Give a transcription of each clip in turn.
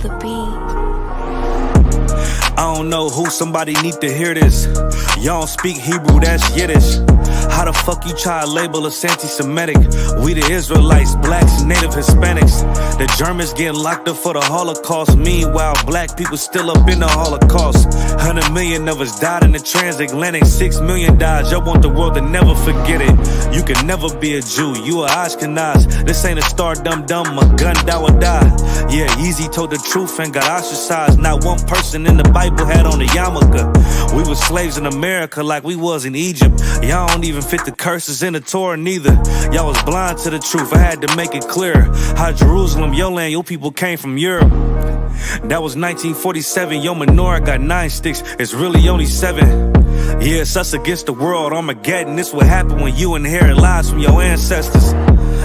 the beat. I don't know who, somebody need to hear this. Y'all don't speak Hebrew, that's Yiddish. How the fuck you try to label us anti-Semitic? We the Israelites, blacks, native Hispanics. The Germans getting locked up for the Holocaust. Meanwhile, black people still up in the Holocaust. 100 million of us died in the transatlantic. 6 million died, y'all want the world to never forget it. You can never be a Jew, you a Ashkenaz. This ain't a star dum-dum, a gun die or die. Yeah, Yeezy told the truth and got ostracized. Not one person in the Bible had on a yarmulke. We was slaves in America like we was in Egypt. Y'all don't even fit the curses in the Torah neither. Y'all was blind to the truth, I had to make it clear. How Jerusalem, your land, your people came from Europe. That was 1947, your menorah got 9 sticks, it's really only 7. Yeah, it's us against the world, Armageddon. This what happened when you inherit lies from your ancestors.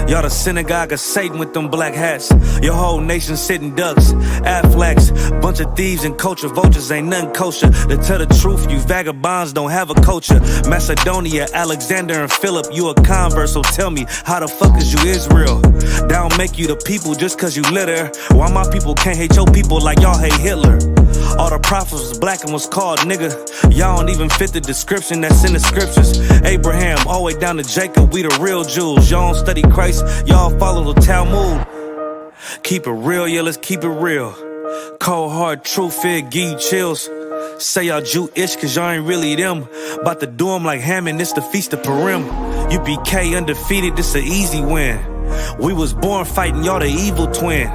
Y'all the synagogue of Satan with them black hats. Your whole nation sitting ducks, Aflacs. Bunch of thieves and culture vultures, ain't nothing kosher. To tell the truth, you vagabonds don't have a culture. Macedonia, Alexander and Philip, you a convert, so tell me, how the fuck is you Israel? That don't make you the people just cause you live there. Why my people can't hate your people like y'all hate Hitler? All the prophets was black and was called nigga. Y'all don't even fit the description that's in the scriptures. Abraham, all the way down to Jacob, we the real Jews. Y'all don't study Christ, y'all follow the Talmud. Keep it real, yeah, let's keep it real. Cold hard truth, it give you chills. Say y'all Jewish cause y'all ain't really them. About to do them like Hammond, it's the Feast of Purim. U.P.K undefeated, this an easy win. We was born fighting, y'all the evil twin.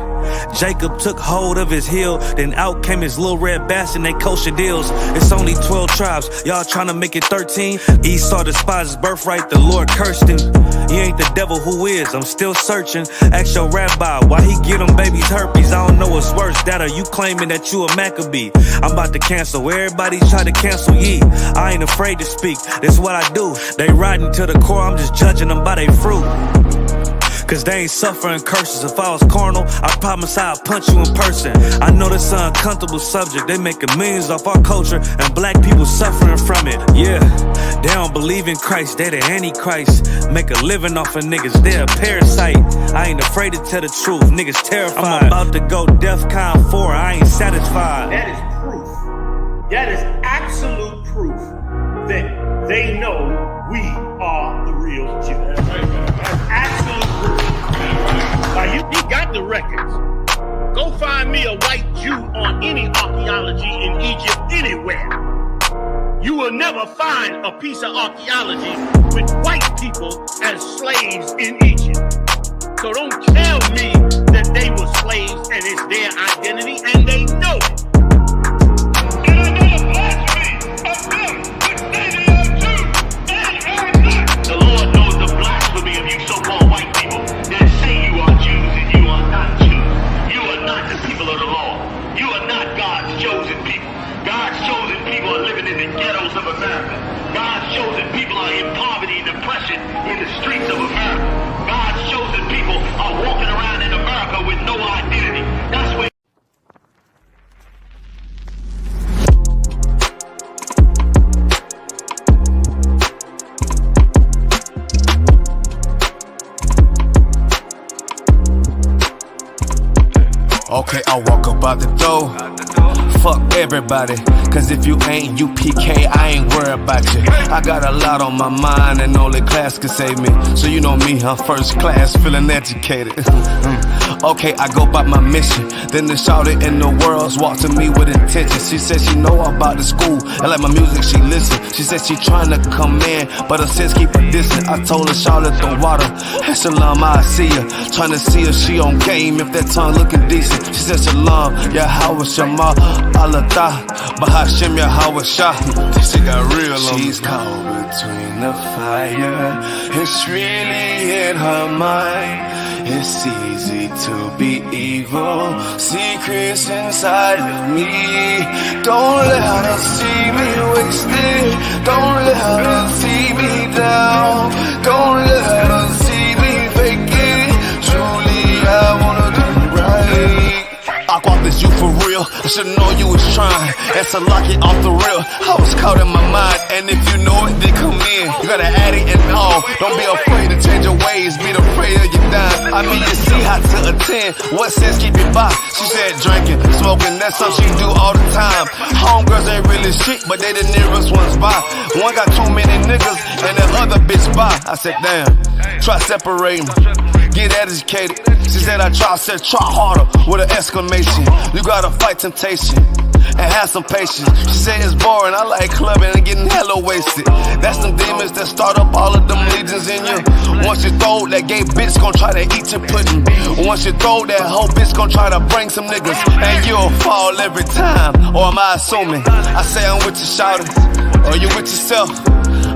Jacob took hold of his heel, then out came his little red bastard and they kosher deals. It's only 12 tribes, y'all trying to make it 13. Esau despised his birthright, the Lord cursed him. He ain't the devil, who is? I'm still searching. Ask your rabbi, why he get them babies herpes? I don't know what's worse, that or you claiming that you a Maccabee. I'm about to cancel, everybody try to cancel ye. I ain't afraid to speak, that's what I do. They riding to the core, I'm just judging them by their fruit. Cause they ain't suffering curses. If I was carnal, I promise I'd punch you in person. I know this an uncomfortable subject. They making millions off our culture and black people suffering from it. Yeah, they don't believe in Christ, they the Antichrist. Make a living off of niggas, they a parasite. I ain't afraid to tell the truth, niggas terrified. I'm about to go DEFCON 4, I ain't satisfied. That is proof, that is absolute proof that they know we are the real Jews. That's absolute proof. Now he got the records. Go find me a white Jew on any archaeology in Egypt anywhere. You will never find a piece of archaeology with white people as slaves in Egypt. So don't tell me that they were slaves and it's their identity, and they know it. And another blasphemy of them, which they are too. The Lord knows the blasphemy of you so-called white people that say you are Jews and you are not Jews. You are not the people of the law. You are not God's chosen people. God's chosen people are living in the ghettos of America. God's chosen people are in poverty and depression in the streets of America. God's chosen people are walking around in America with no identity. That's where okay, I walk up out the door. Fuck everybody, cause if you ain't U.P.K, I ain't worried about you. I got a lot on my mind and only class can save me. So you know me, I'm first class, feeling educated. Okay, I go by my mission. Then the shawty in the world's walk to me with intention. She said she know about the school, and like my music she listen. She said she trying to come in, but her sis keep her distant. I told her shawty throw water, SHALAM, I see her. Trying to see if she on game, if that tongue looking decent. She said SHALAM, YAHANNA, Allah, Bahashim, YAHWH. This shit got real on me. She's caught between the fire, it's really in her mind. It's easy to be evil, secrets inside of me. Don't let her see me wasted, don't let her see me down, don't let her see me fake it. Truly I wanna do right. I caught this you for real, I should've known you was trying. That's a lock it off the real, I was caught in my mind. And if you know it, then come in. You gotta add it and all, don't be afraid to change your ways, be afraid of your dime. I mean, you see how to attend. What sense keep it by? She said drinking, smoking, that's something she do all the time. Homegirls ain't really shit, but they the nearest ones by. One got too many niggas, and the other bitch by. I said, damn, try separating. Get educated. She said I said try harder with an exclamation. You gotta fight temptation and have some patience. She said it's boring, I like clubbing and getting hella wasted. That's them demons that start up all of them legions in you. Once you throw, that gay bitch gon' try to eat your pudding. Once you throw, that whole bitch gon' try to bring some niggas, and you'll fall every time. Or am I assuming? I say I'm with you, shouting, or you with yourself?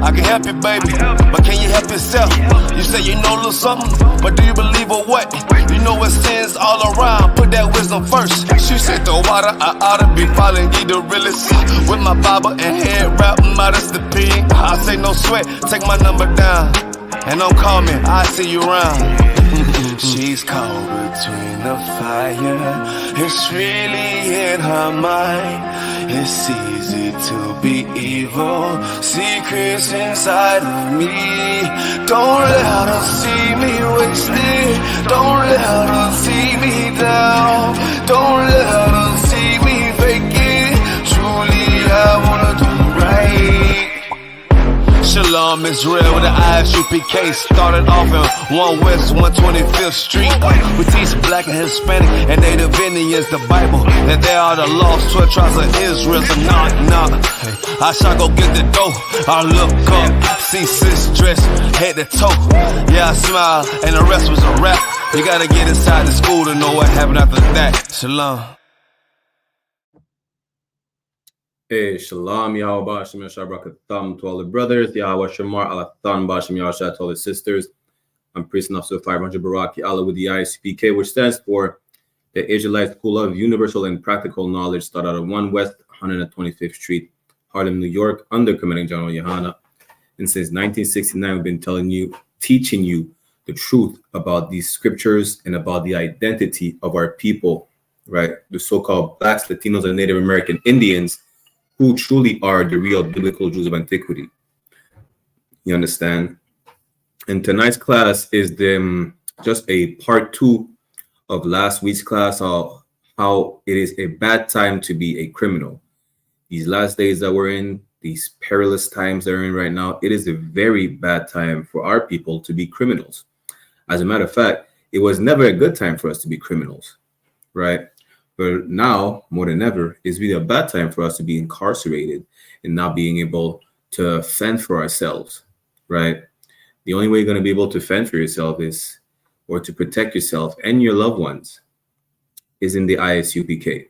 I can help you, baby, but can you help yourself? You say you know a little something, but do you believe or what? You know it's sins all around, put that wisdom first. She said the water, I oughta be following you the realest. With my Bible and head wrap, modest the P. I say no sweat, take my number down, and don't call me, I see you around. She's caught between the fire, it's really in her mind. It's easy to be evil, secrets inside of me. Don't let her see me wasted, don't let her see me down, don't let her see me fake it. Truly I wanna do right. Shalom, Israel with the I.S.U.P.K. Started off in 1 West 125th Street. We teach black and Hispanic and Native Indians the Bible, that they are the lost 12 tribes of Israel. So nah, I shall go get the dough. I look up, see sis dressed head to toe. Yeah, I smile, and the rest was a rap. You gotta get inside the school to know what happened after that. Shalom. Hey, Shalom, Yahweh Bashem, Yahshua Barakatham to all the brothers, Yahweh Shamar, Alathan Bashem, Yahshua to all the sisters. I'm Priest and Officer 500 Baraki Allah with the I.S.U.P.K, which stands for the Israelite School of Universal and Practical Knowledge, started out of 1 West 125th Street, Harlem, New York, under Commanding General YAHANNA. And since 1969, we've been teaching you the truth about these scriptures and about the identity of our people, right? The so-called Blacks, Latinos, and Native American Indians, who truly are the real biblical Jews of antiquity. You understand? And tonight's class is just a part 2 of last week's class, how it is a bad time to be a criminal. These last days that we're in, these perilous times that we're in right now, it is a very bad time for our people to be criminals. As a matter of fact, it was never a good time for us to be criminals, right? But now, more than ever, is really a bad time for us to be incarcerated and not being able to fend for ourselves, right? The only way you're going to be able to fend for yourself is, or to protect yourself and your loved ones, is in the I.S.U.P.K.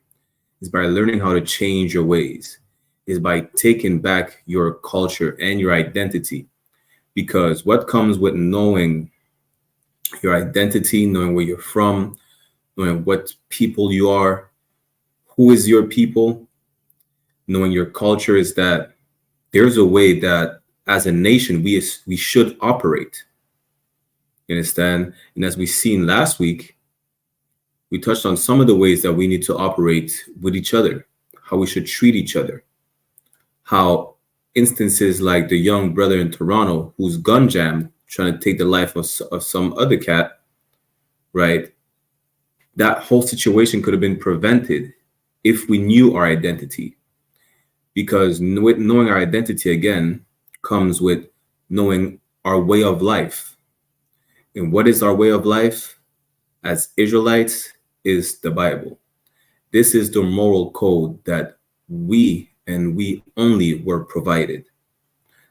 Is by learning how to change your ways, is by taking back your culture and your identity. Because what comes with knowing your identity, knowing where you're from, knowing what people you are, who is your people, knowing your culture, is that there's a way that as a nation we should operate. You understand? And as we seen last week, we touched on some of the ways that we need to operate with each other, how we should treat each other, how instances like the young brother in Toronto who's gun jammed trying to take the life of some other cat, right? That whole situation could have been prevented if we knew our identity. Because with knowing our identity, again, comes with knowing our way of life. And what is our way of life as Israelites is the Bible. This is the moral code that we and we only were provided.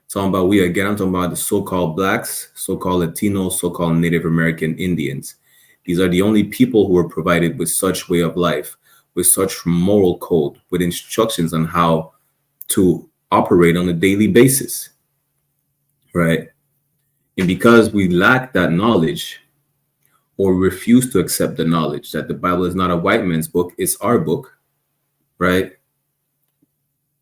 Talking about we again, I'm talking about the so-called Blacks, so-called Latinos, so-called Native American Indians. These are the only people who are provided with such way of life, with such moral code, with instructions on how to operate on a daily basis, right? And because we lack that knowledge or refuse to accept the knowledge that the Bible is not a white man's book, it's our book, right?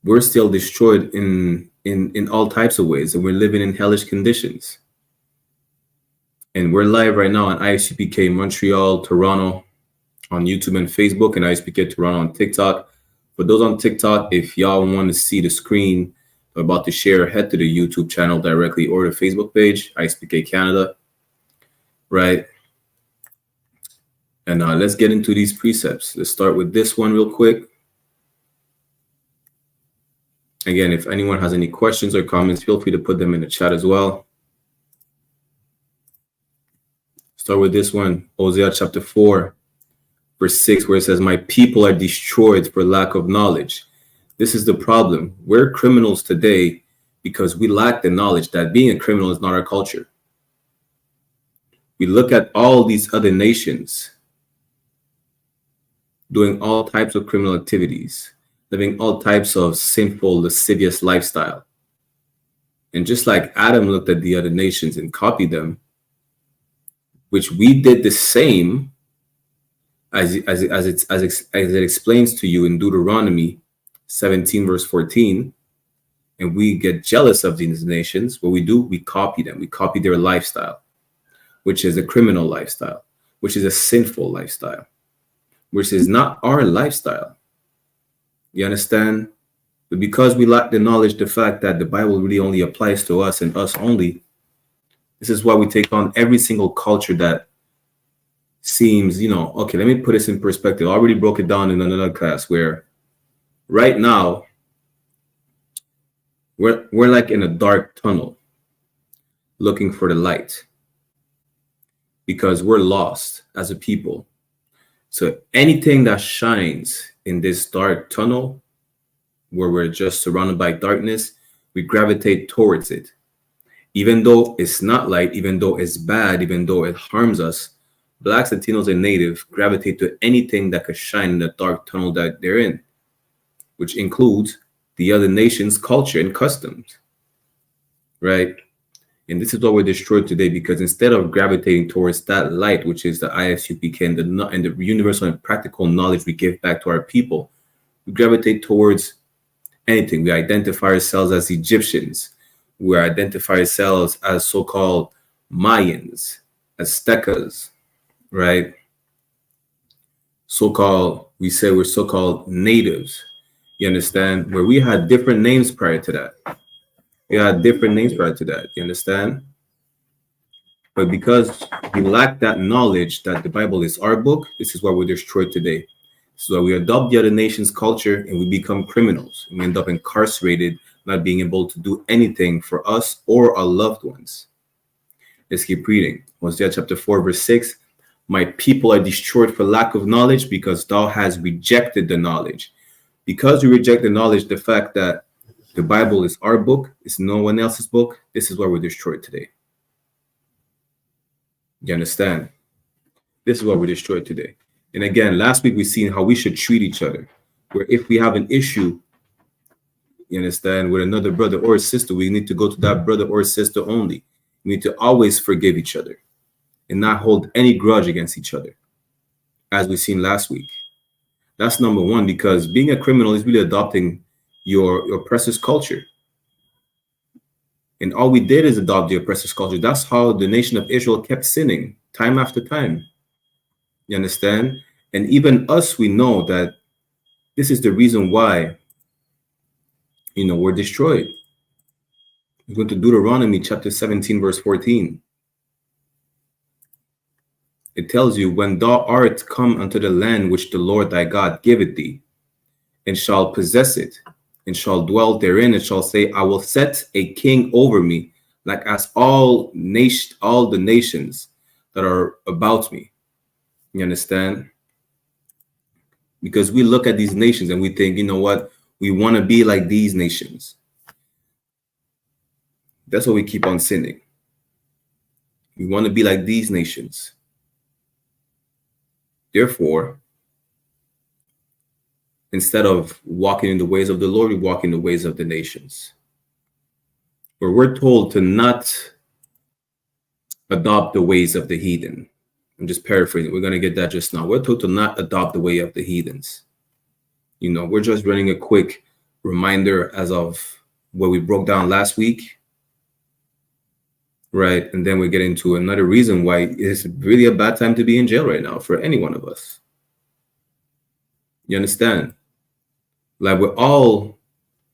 We're still destroyed in all types of ways, and we're living in hellish conditions. And we're live right now on I.S.U.P.K Montreal, Toronto, on YouTube and Facebook, and I.S.U.P.K Toronto on TikTok. For those on TikTok, if y'all want to see the screen I'm about to share, head to the YouTube channel directly or the Facebook page, I.S.U.P.K Canada, right? And let's get into these precepts. Let's start with this one real quick. Again, if anyone has any questions or comments, feel free to put them in the chat as well. Start with this one, Hosea chapter 4, verse 6, where it says, "My people are destroyed for lack of knowledge." This is the problem. We're criminals today because we lack the knowledge that being a criminal is not our culture. We look at all these other nations doing all types of criminal activities, living all types of sinful, lascivious lifestyle. And just like Adam looked at the other nations and copied them, which we did the same, as it explains to you in Deuteronomy 17, verse 14, and we get jealous of these nations, what we do, we copy them. We copy their lifestyle, which is a criminal lifestyle, which is a sinful lifestyle, which is not our lifestyle. You understand? But because we lack the knowledge, the fact that the Bible really only applies to us and us only, this is why we take on every single culture that seems, okay, let me put this in perspective. I already broke it down in another class where right now we're like in a dark tunnel looking for the light because we're lost as a people. So anything that shines in this dark tunnel where we're just surrounded by darkness, we gravitate towards it. Even though it's not light, even though it's bad, even though it harms us, Blacks, Latinos, and Natives gravitate to anything that could shine in the dark tunnel that they're in, which includes the other nation's culture and customs, right? And this is what we're destroyed today, because instead of gravitating towards that light, which is the I.S.U.P.K and the universal and practical knowledge we give back to our people, we gravitate towards anything. We identify ourselves as Egyptians. We identify ourselves as so-called Mayans, Aztecas, right? We say we're so-called natives. You understand? Where we had different names prior to that. You understand? But because we lack that knowledge that the Bible is our book, this is why we're destroyed today. This is why we adopt the other nation's culture and we become criminals. We end up incarcerated, not being able to do anything for us or our loved ones. Let's keep reading. Hosea chapter 4, verse 6. "My people are destroyed for lack of knowledge, because thou hast rejected the knowledge." Because we reject the knowledge, the fact that the Bible is our book, it's no one else's book, this is why we're destroyed today. You understand? This is why we're destroyed today. And again, last week we seen how we should treat each other. Where if we have an issue, you understand, with another brother or sister, we need to go to that brother or sister only. We need to always forgive each other and not hold any grudge against each other, as we seen last week. That's number one, because being a criminal is really adopting your oppressor's culture. And all we did is adopt the oppressor's culture. That's how the nation of Israel kept sinning time after time. You understand? And even us, we know that this is the reason why, we're destroyed. We go to Deuteronomy chapter 17, verse 14. It tells you, "When thou art come unto the land which the Lord thy God giveth thee, and shall possess it, and shall dwell therein, and shall say, I will set a king over me, like as all the nations that are about me." You understand? Because we look at these nations and we think, you know what? We want to be like these nations. That's why we keep on sinning. We want to be like these nations. Therefore, instead of walking in the ways of the Lord, we walk in the ways of the nations. Where we're told to not adopt the ways of the heathen. I'm just paraphrasing. We're going to get that just now. We're told to not adopt the way of the heathens. We're just running a quick reminder as of what we broke down last week. Right. And then we get into another reason why it's really a bad time to be in jail right now for any one of us. You understand? Like with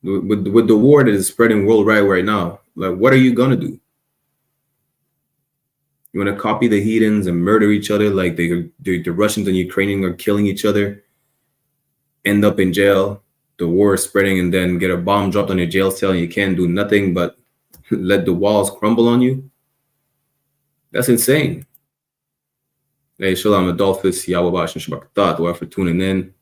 the war that is spreading worldwide right now, like what are you going to do? You want to copy the heathens and murder each other like the Russians and Ukrainians are killing each other, end up in jail, the war is spreading, and then get a bomb dropped on your jail cell and you can't do nothing but let the walls crumble on you? That's insane. Hey, Shalom, Adolphus, Yawabash, and Shabbat Thought. Thank for tuning in.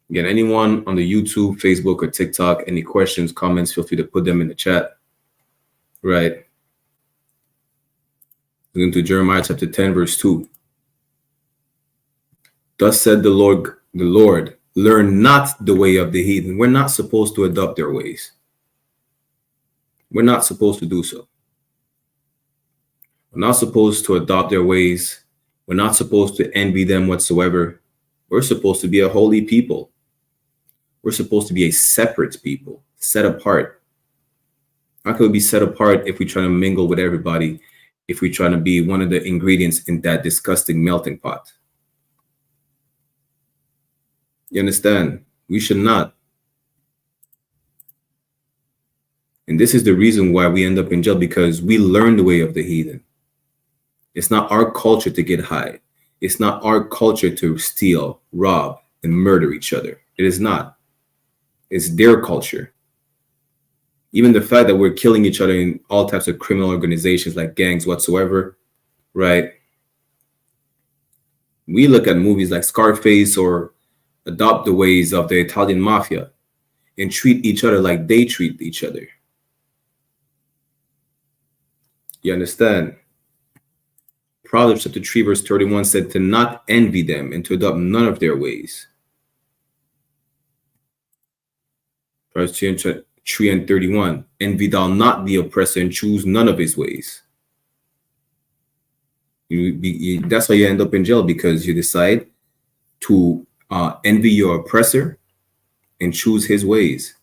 Again, anyone on the YouTube, Facebook, or TikTok, any questions, comments, feel free to put them in the chat. Right. We're going to Jeremiah chapter 10, verse 2. Thus said the Lord, learn not the way of the heathen. We're not supposed to adopt their ways. We're not supposed to do so. We're not supposed to adopt their ways. We're not supposed to envy them whatsoever. We're supposed to be a holy people. We're supposed to be a separate people, set apart. How can we be set apart if we try to mingle with everybody, if we try to be one of the ingredients in that disgusting melting pot? You understand? We should not. And this is the reason why we end up in jail, because we learn the way of the heathen. It's not our culture to get high. It's not our culture to steal, rob, and murder each other. It is not. It's their culture. Even the fact that we're killing each other in all types of criminal organizations like gangs whatsoever, right? We look at movies like Scarface or adopt the ways of the Italian mafia and treat each other like they treat each other. You understand? Proverbs chapter 3 verse 31 said to not envy them and to adopt none of their ways. Proverbs 3 and 31, envy thou not the oppressor and choose none of his ways. That's why you end up in jail, because you decide to envy your oppressor and choose his ways.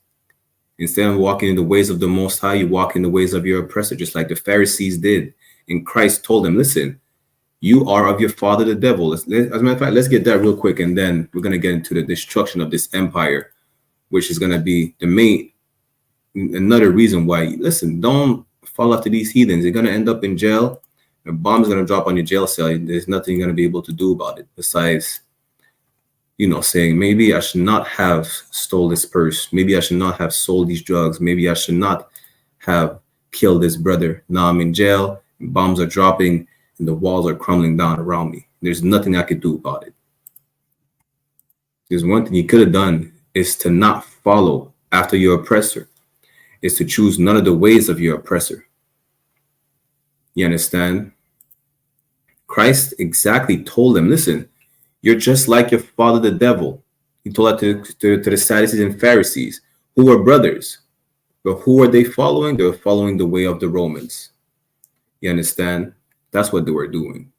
Instead of walking in the ways of the Most High, you walk in the ways of your oppressor, just like the Pharisees did. And Christ told them, listen, you are of your father, the devil. As a matter of fact, let's get that real quick, and then we're going to get into the destruction of this empire, which is going to be another reason why, listen, don't fall after these heathens. You're going to end up in jail. A bomb's going to drop on your jail cell. There's nothing you're going to be able to do about it besides, saying, maybe I should not have stole this purse. Maybe I should not have sold these drugs. Maybe I should not have killed this brother. Now I'm in jail, bombs are dropping, and the walls are crumbling down around me. There's nothing I could do about it. There's one thing you could have done, is to not follow after your oppressor, is to choose none of the ways of your oppressor. You understand? Christ exactly told them, listen, you're just like your father, the devil. He told that to the Sadducees and Pharisees, who were brothers. But who are they following? They were following the way of the Romans. You understand? That's what they were doing.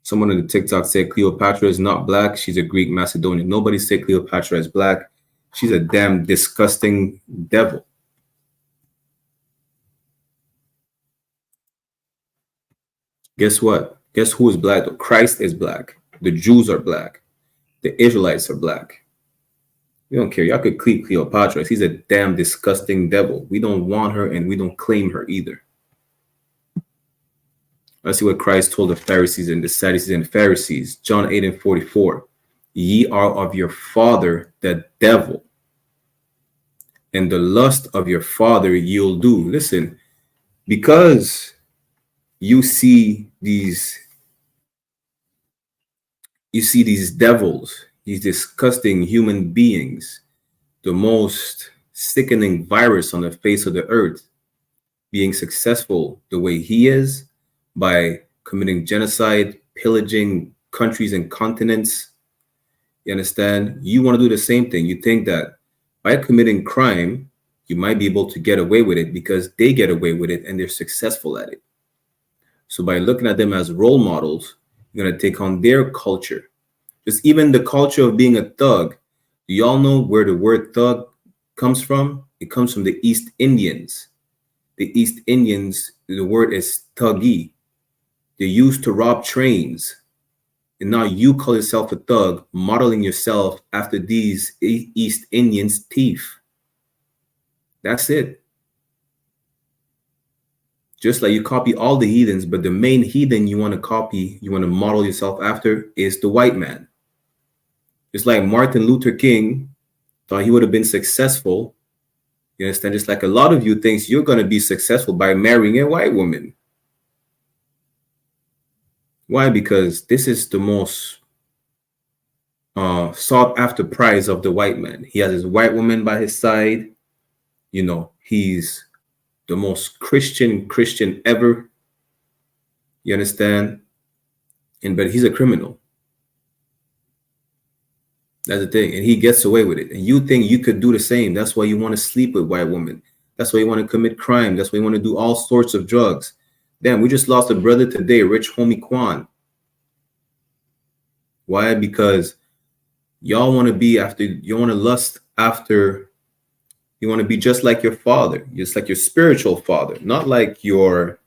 Someone in the TikTok said Cleopatra is not black. She's a Greek Macedonian. Nobody said Cleopatra is black. She's a damn disgusting devil. Guess what? Guess who is black? Christ is black. The Jews are black. The Israelites are black. We don't care. Y'all could keep Cleopatra. She's a damn disgusting devil. We don't want her, and we don't claim her either. Let's see what Christ told the Pharisees and the Sadducees and Pharisees. John 8 and 44. Ye are of your father, the devil, and the lust of your father you'll do. Listen, because you see these devils, these disgusting human beings, the most sickening virus on the face of the earth, being successful the way he is, by committing genocide, pillaging countries and continents. You understand? You want to do the same thing. You think that by committing crime, you might be able to get away with it because they get away with it and they're successful at it. So by looking at them as role models, you're going to take on their culture. Just even the culture of being a thug. Do y'all know where the word thug comes from? It comes from the East Indians. The East Indians, the word is thuggy. They used to rob trains. And now you call yourself a thug, modeling yourself after these East Indians' thief. That's it. Just like you copy all the heathens, but the main heathen you want to copy, you want to model yourself after, is the white man. It's like Martin Luther King thought he would have been successful. You understand? Just like a lot of you thinks you're going to be successful by marrying a white woman. Why? Because this is the most sought after prize of the white man. He has his white woman by his side. You know, he's the most Christian ever. You understand? But he's a criminal. That's the thing. And he gets away with it. And you think you could do the same. That's why you want to sleep with white women. That's why you want to commit crime. That's why you want to do all sorts of drugs. Damn, we just lost a brother today, Rich Homie Quan. Why? Because y'all want to be after, you want to lust after, you want to be just like your father, just like your spiritual father, not like your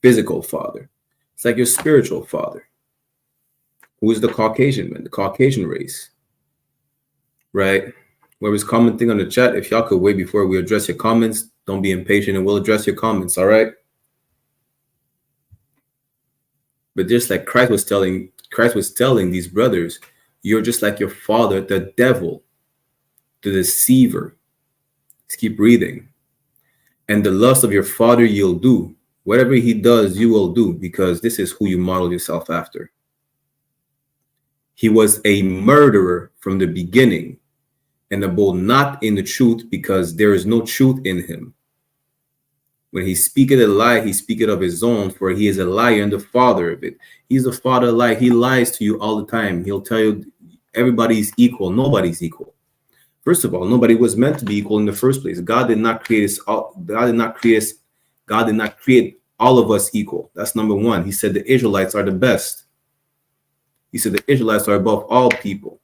physical father. It's like your spiritual father, who is the Caucasian man, the Caucasian race, right? Whoever's commenting on the chat, if y'all could wait before we address your comments, don't be impatient and we'll address your comments, all right? But just like Christ was telling these brothers, you're just like your father, the devil, the deceiver. Just keep reading. And the lust of your father you'll do. Whatever he does, you will do, because this is who you model yourself after. He was a murderer from the beginning, and abode not in the truth, because there is no truth in him. When he speaketh a lie, he speaketh of his own, for he is a liar and the father of it. He's the father of lie. He lies to you all the time. He'll tell you everybody's equal. Nobody's equal. First of all, nobody was meant to be equal in the first place. God did not create all of us equal. That's number one. He said the Israelites are the best. He said the Israelites are above all people.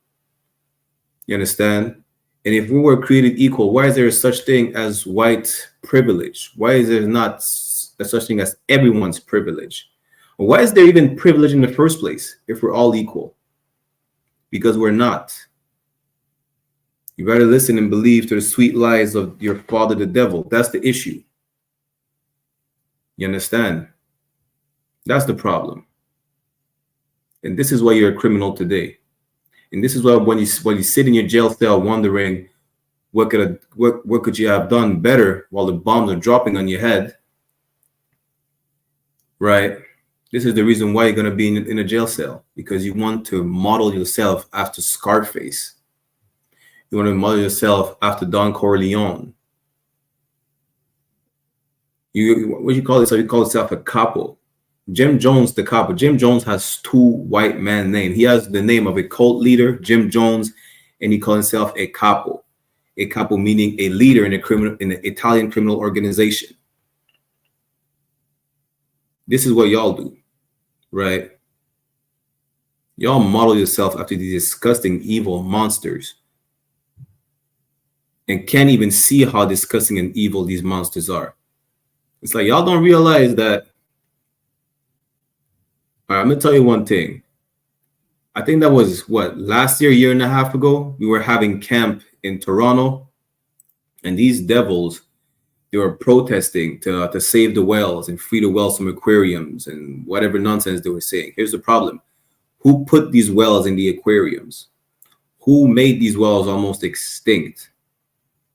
You understand? And if we were created equal, why is there such thing as white privilege? Why is there not such thing as everyone's privilege? Why is there even privilege in the first place if we're all equal? Because we're not. You better listen and believe to the sweet lies of your father, the devil. That's the issue. You understand? That's the problem. And this is why you're a criminal today. And this is why when you sit in your jail cell wondering what could you have done better while the bombs are dropping on your head, right? This is the reason why you're going to be in a jail cell, because you want to model yourself after Scarface. You want to model yourself after Don Corleone. What you call this? You call yourself a capo. Jim Jones, the capo. Jim Jones has two white man names. He has the name of a cult leader, Jim Jones, and he calls himself a capo. A capo meaning a leader in an Italian criminal organization. This is what y'all do, right? Y'all model yourself after these disgusting, evil monsters, and can't even see how disgusting and evil these monsters are. It's like y'all don't realize that. All right, I'm gonna tell you one thing. I think that was last year and a half ago, we were having camp in Toronto, and these devils, they were protesting to save the whales and free the whales from aquariums and whatever nonsense they were saying. Here's the problem. Who put these whales in the aquariums? Who made these whales almost extinct?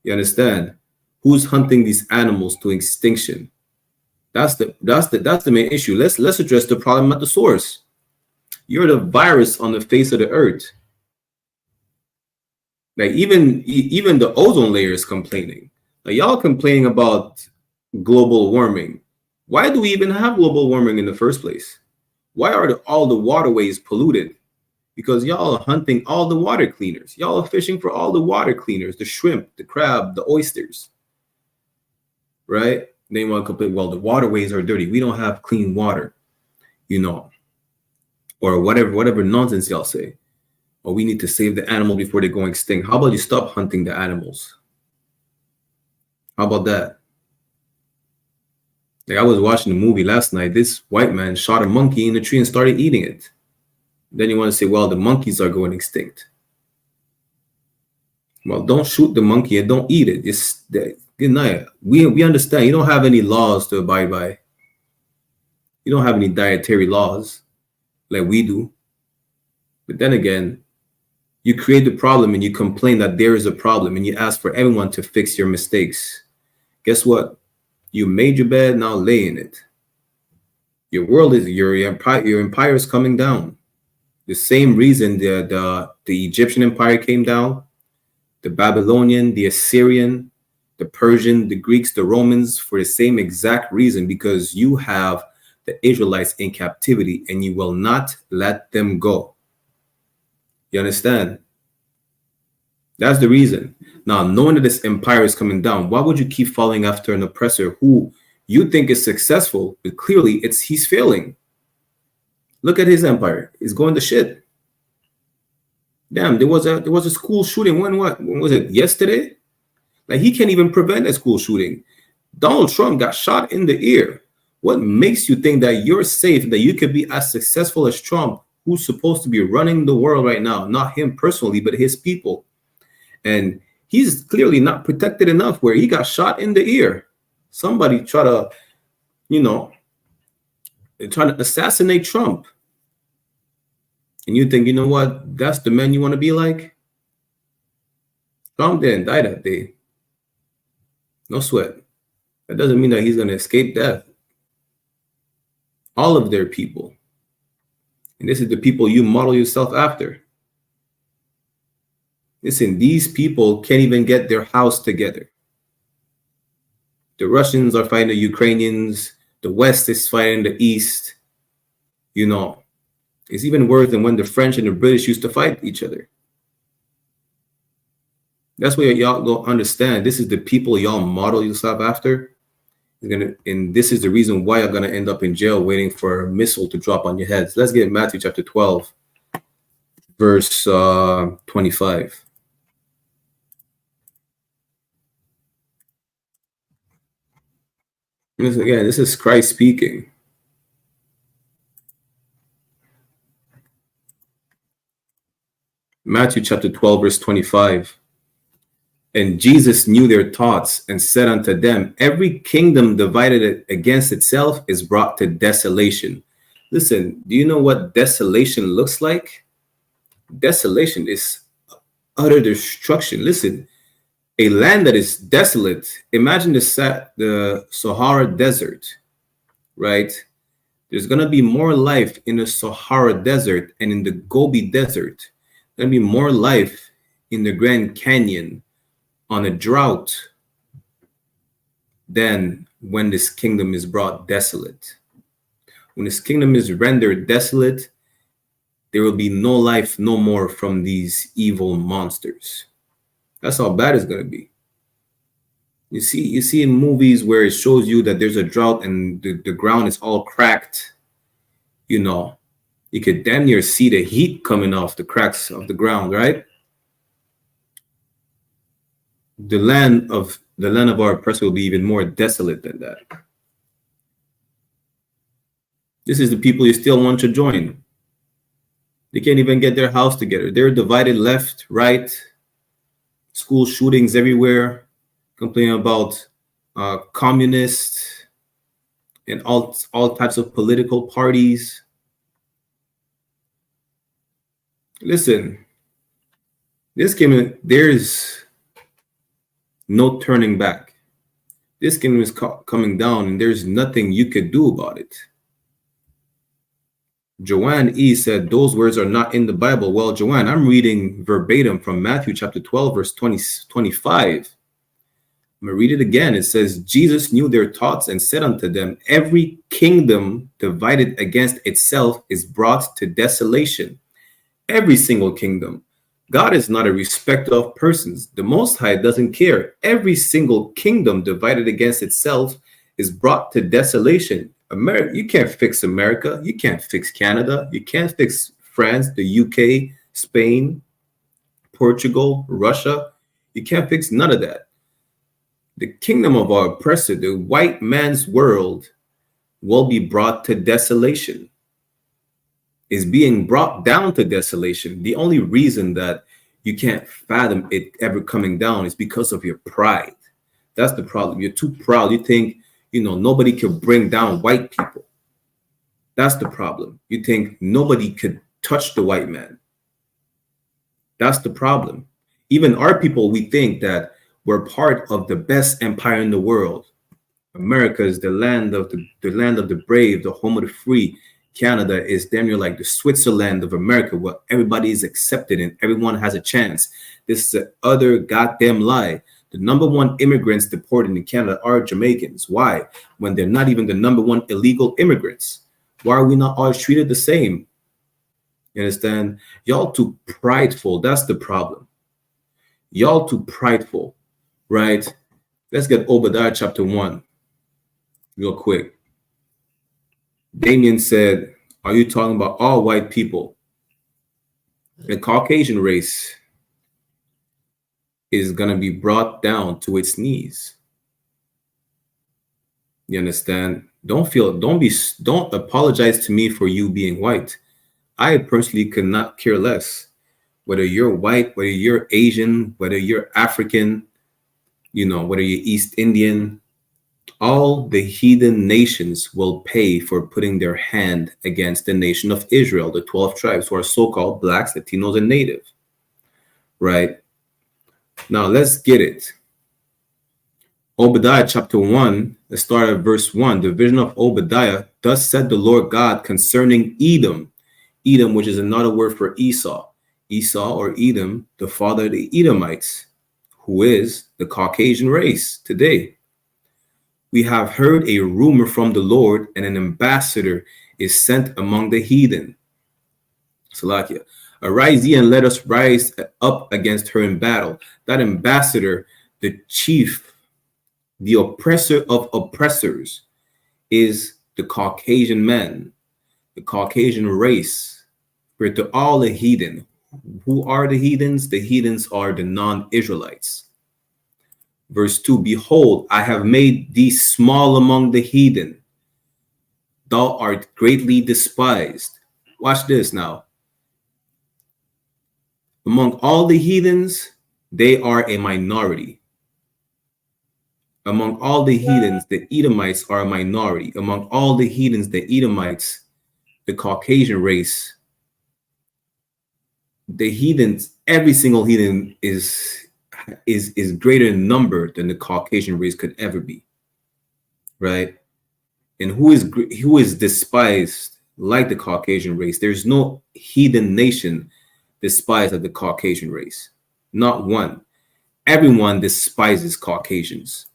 You understand? Who's hunting these animals to extinction? That's the main issue. Let's address the problem at the source. You're the virus on the face of the earth. Like even the ozone layer is complaining. Like y'all complaining about global warming. Why do we even have global warming in the first place? Why are all the waterways polluted? Because y'all are hunting all the water cleaners. Y'all are fishing for all the water cleaners, the shrimp, the crab, the oysters, right? They want to complain, well, the waterways are dirty. We don't have clean water, or whatever nonsense y'all say. Or we need to save the animal before they go extinct. How about you stop hunting the animals? How about that? Like I was watching a movie last night. This white man shot a monkey in a tree and started eating it. Then you want to say, well, the monkeys are going extinct. Well, don't shoot the monkey and don't eat it. Good night. We understand you don't have any laws to abide by. You don't have any dietary laws like we do. But then again, you create the problem and you complain that there is a problem and you ask for everyone to fix your mistakes. Guess what? You made your bed, now lay in it. Your world is your empire is coming down. The same reason the Egyptian empire came down, the Babylonian, the Assyrian, the Persian, the Greeks, the Romans, for the same exact reason, because you have the Israelites in captivity and you will not let them go. You understand? That's the reason. Now, knowing that this empire is coming down, why would you keep following after an oppressor who you think is successful, but clearly he's failing? Look at his empire. It's going to shit. Damn, there was a school shooting. When was it? Yesterday? Like, he can't even prevent a school shooting. Donald Trump got shot in the ear. What makes you think that you're safe, that you could be as successful as Trump, who's supposed to be running the world right now? Not him personally, but his people. And he's clearly not protected enough where he got shot in the ear. Somebody try to, trying to assassinate Trump. And you think, you know what? That's the man you want to be like? Trump didn't die that day. No sweat. That doesn't mean that he's going to escape death. All of their people. And this is the people you model yourself after. Listen, these people can't even get their house together. The Russians are fighting the Ukrainians. The West is fighting the East. It's even worse than when the French and the British used to fight each other. That's why y'all don't understand. This is the people y'all model yourself after. And this is the reason why you're going to end up in jail waiting for a missile to drop on your heads. Let's get Matthew chapter 12, verse 25. This is Christ speaking. Matthew chapter 12, verse 25. And Jesus knew their thoughts and said unto them, every kingdom divided against itself is brought to desolation. Listen, do you know what desolation looks like? Desolation is utter destruction. Listen, a land that is desolate, imagine the Sahara Desert, right? There's going to be more life in the Sahara Desert and in the Gobi Desert. There's going to be more life in the Grand Canyon on a drought than when this kingdom is brought desolate. When this kingdom is rendered desolate, there will be no life no more from these evil monsters. That's how bad it's going to be. You see in movies where it shows you that there's a drought and the ground is all cracked, you could damn near see the heat coming off the cracks of the ground, right? The land of our oppressor will be even more desolate than that. This is the people you still want to join. They can't even get their house together. They're divided left, right, school shootings everywhere, complaining about communists and all types of political parties. Listen, there's no turning back. This kingdom is coming down and there's nothing you could do about it. Joanne E. said those words are not in the Bible. Well, Joanne, I'm reading verbatim from Matthew chapter 12, verse 25. I'm going to read it again. It says, Jesus knew their thoughts and said unto them, every kingdom divided against itself is brought to desolation. Every single kingdom. God is not a respecter of persons. The Most High doesn't care. Every single kingdom divided against itself is brought to desolation. America, you can't fix America. You can't fix Canada. You can't fix France, the UK, Spain, Portugal, Russia. You can't fix none of that. The kingdom of our oppressor, the white man's world, will be brought to desolation. Is being brought down to desolation. The only reason that you can't fathom it ever coming down is because of your pride. That's the problem. You're too proud. You think, nobody could bring down white people. That's the problem. You think nobody could touch the white man. That's the problem. Even our people, we think that we're part of the best empire in the world. America is the land of the brave, the home of the free. Canada is damn near like the Switzerland of America, where everybody is accepted and everyone has a chance. This is the other goddamn lie. The number one immigrants deported in Canada are Jamaicans. Why? When they're not even the number one illegal immigrants. Why are we not all treated the same? You understand? Y'all too prideful. That's the problem. Y'all too prideful, right? Let's get Obadiah chapter 1 real quick. Damien said, are you talking about all white people? The Caucasian race is going to be brought down to its knees. You understand? Don't apologize to me for you being white. I personally could not care less whether you're white, whether you're Asian, whether you're African, whether you're East Indian. All the heathen nations will pay for putting their hand against the nation of Israel, the 12 tribes who are so-called blacks, Latinos, and native. Right? Now, let's get it. Obadiah chapter 1, let's start at verse 1. The vision of Obadiah, thus said the Lord God concerning Edom. Edom, which is another word for Esau. Esau or Edom, the father of the Edomites, who is the Caucasian race today. We have heard a rumor from the Lord, and an ambassador is sent among the heathen. Salakia. Arise ye and let us rise up against her in battle. That ambassador, the chief, the oppressor of oppressors, is the Caucasian man, the Caucasian race. We're to all the heathen. Who are the heathens? The heathens are the non-Israelites. Verse 2, behold, I have made thee small among the heathen. Thou art greatly despised. Watch this now. Among all the heathens, they are a minority. Among all the heathens, the Edomites are a minority. Among all the heathens, the Edomites, the Caucasian race, the heathens, every single heathen is greater in number than the Caucasian race could ever be, right? And who is despised like the Caucasian race? There's no heathen nation despised of the Caucasian race, not one. Everyone despises Caucasians.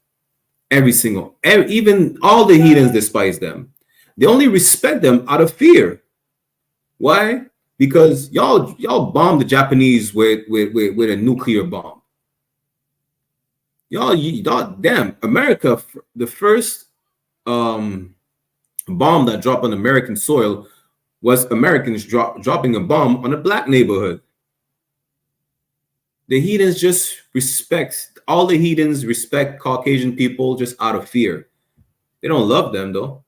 Even all the heathens despise them. They only respect them out of fear. Why? Because y'all bombed the Japanese with a nuclear bomb. Y'all, damn, America, the first bomb that dropped on American soil was Americans dropping a bomb on a black neighborhood. The heathens just all the heathens respect Caucasian people just out of fear. They don't love them though.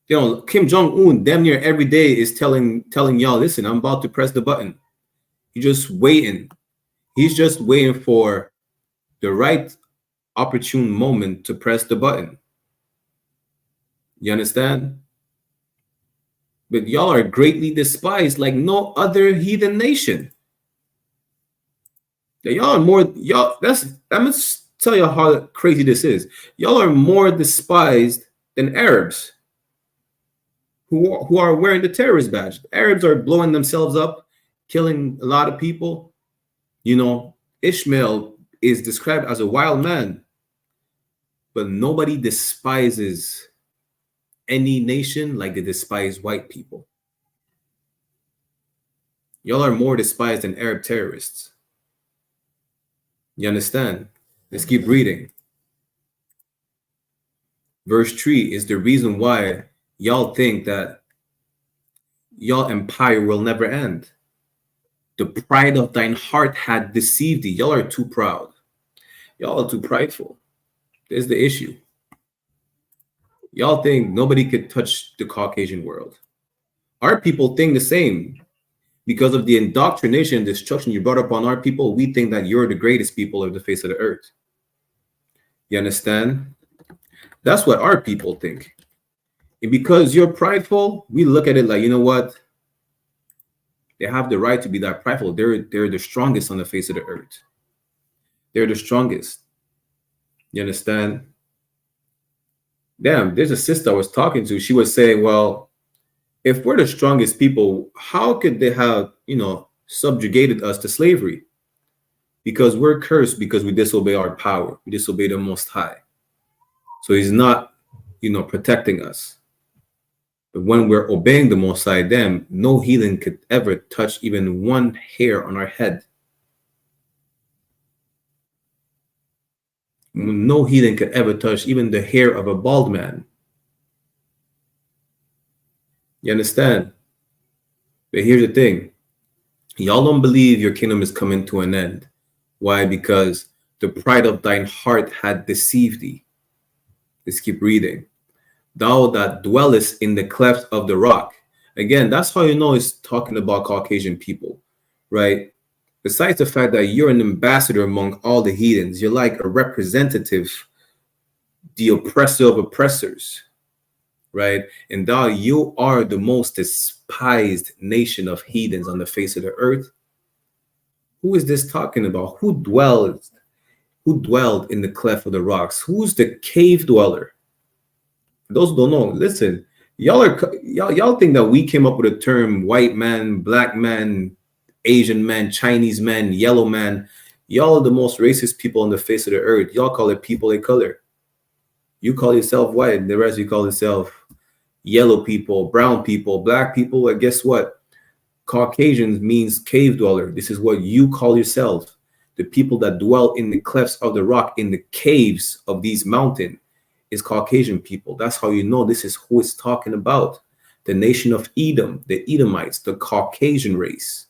Kim Jong-un damn near every day is telling y'all, listen, I'm about to press the button. He's just waiting. He's just waiting for the right opportune moment to press the button. You understand? But y'all are greatly despised like no other heathen nation. Y'all are more, I'm gonna tell you how crazy this is. Y'all are more despised than Arabs who are wearing the terrorist badge. Arabs are blowing themselves up, killing a lot of people. Ishmael is described as a wild man, but nobody despises any nation like they despise white people. Y'all are more despised than Arab terrorists. You understand? Let's keep reading. Verse 3 is the reason why y'all think that y'all empire will never end. The pride of thine heart had deceived thee. Y'all are too proud. Y'all are too prideful. There's the issue. Y'all think nobody could touch the Caucasian world. Our people think the same. Because of the indoctrination and destruction you brought upon our people, we think that you're the greatest people of the face of the earth. You understand? That's what our people think. And because you're prideful, we look at it like, you know what? They have the right to be that prideful. They're the strongest on the face of the earth. They're the strongest. You understand? Damn, there's a sister I was talking to. She was saying, well, if we're the strongest people, how could they have, subjugated us to slavery? Because we're cursed because we disobey our power. We disobey the Most High. So he's not, protecting us. But when we're obeying the Most High, then no heathen could ever touch even one hair on our head. No heathen could ever touch even the hair of a bald man. You understand? But here's the thing. Y'all don't believe your kingdom is coming to an end. Why? Because the pride of thine heart had deceived thee. Let's keep reading. Thou that dwellest in the cleft of the rock. Again, that's how you know it's talking about Caucasian people, right? Besides the fact that you're an ambassador among all the heathens, you're like a representative, the oppressor of oppressors, right? And thou, you are the most despised nation of heathens on the face of the earth. Who is this talking about? Who dwelled in the cleft of the rocks? Who's the cave dweller? For those who don't know, listen, y'all think that we came up with a term white man, black man, Asian man, Chinese man, yellow man. Y'all are the most racist people on the face of the earth. Y'all call it people of color. You call yourself white, and the rest you call yourself yellow people, brown people, black people. And guess what? Caucasians means cave dweller. This is what you call yourselves. The people that dwell in the clefts of the rock, in the caves of these mountains, is Caucasian people. That's how you know this is who it's talking about. The nation of Edom, the Edomites, the Caucasian race.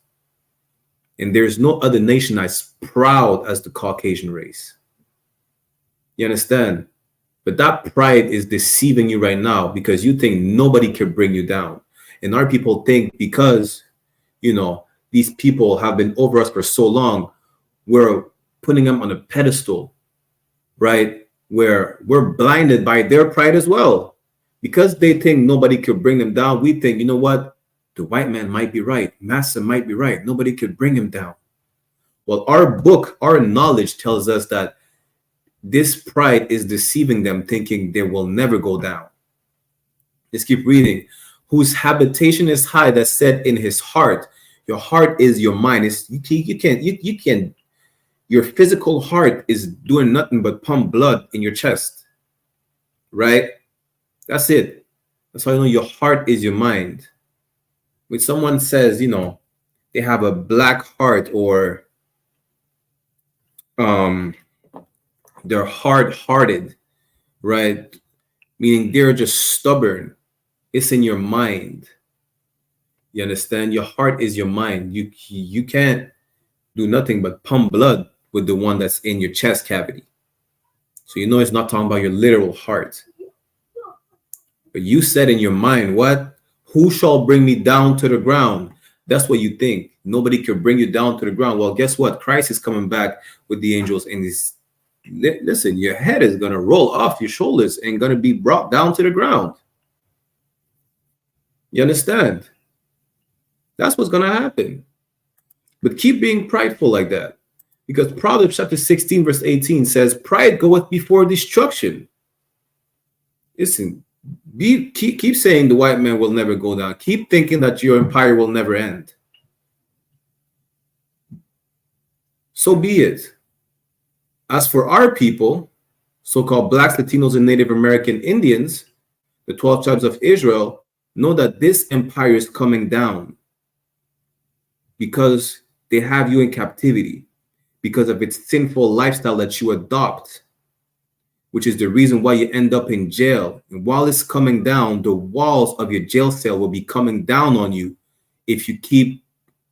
And there's no other nation as proud as the Caucasian race. You understand? But that pride is deceiving you right now because you think nobody can bring you down. And our people think because, these people have been over us for so long, we're putting them on a pedestal, right? Where we're blinded by their pride as well. Because they think nobody could bring them down, we think, you know what? The white man might be right. Massa might be right. Nobody could bring him down. Well, our book, our knowledge tells us that this pride is deceiving them, thinking they will never go down. Let's keep reading. Whose habitation is high, that said in his heart. Your heart is your mind. You can't. Your physical heart is doing nothing but pump blood in your chest, right? That's it. That's how you know your heart is your mind. When someone says, they have a black heart or they're hard-hearted, right? Meaning they're just stubborn. It's in your mind. You understand? Your heart is your mind. You can't do nothing but pump blood with the one that's in your chest cavity. So you know it's not talking about your literal heart. But you said in your mind, what? Who shall bring me down to the ground? That's what you think. Nobody can bring you down to the ground. Well, guess what? Christ is coming back with the angels in this. Listen, your head is going to roll off your shoulders and going to be brought down to the ground. You understand? That's what's going to happen. But keep being prideful like that. Because Proverbs chapter 16 verse 18 says, pride goeth before destruction. Listen, keep saying the white man will never go down. Keep thinking that your empire will never end. So be it. As for our people, so-called blacks, Latinos, and Native American Indians, the 12 tribes of Israel, know that this empire is coming down because they have you in captivity, because of its sinful lifestyle that you adopt, which is the reason why you end up in jail. And while it's coming down, the walls of your jail cell will be coming down on you if you keep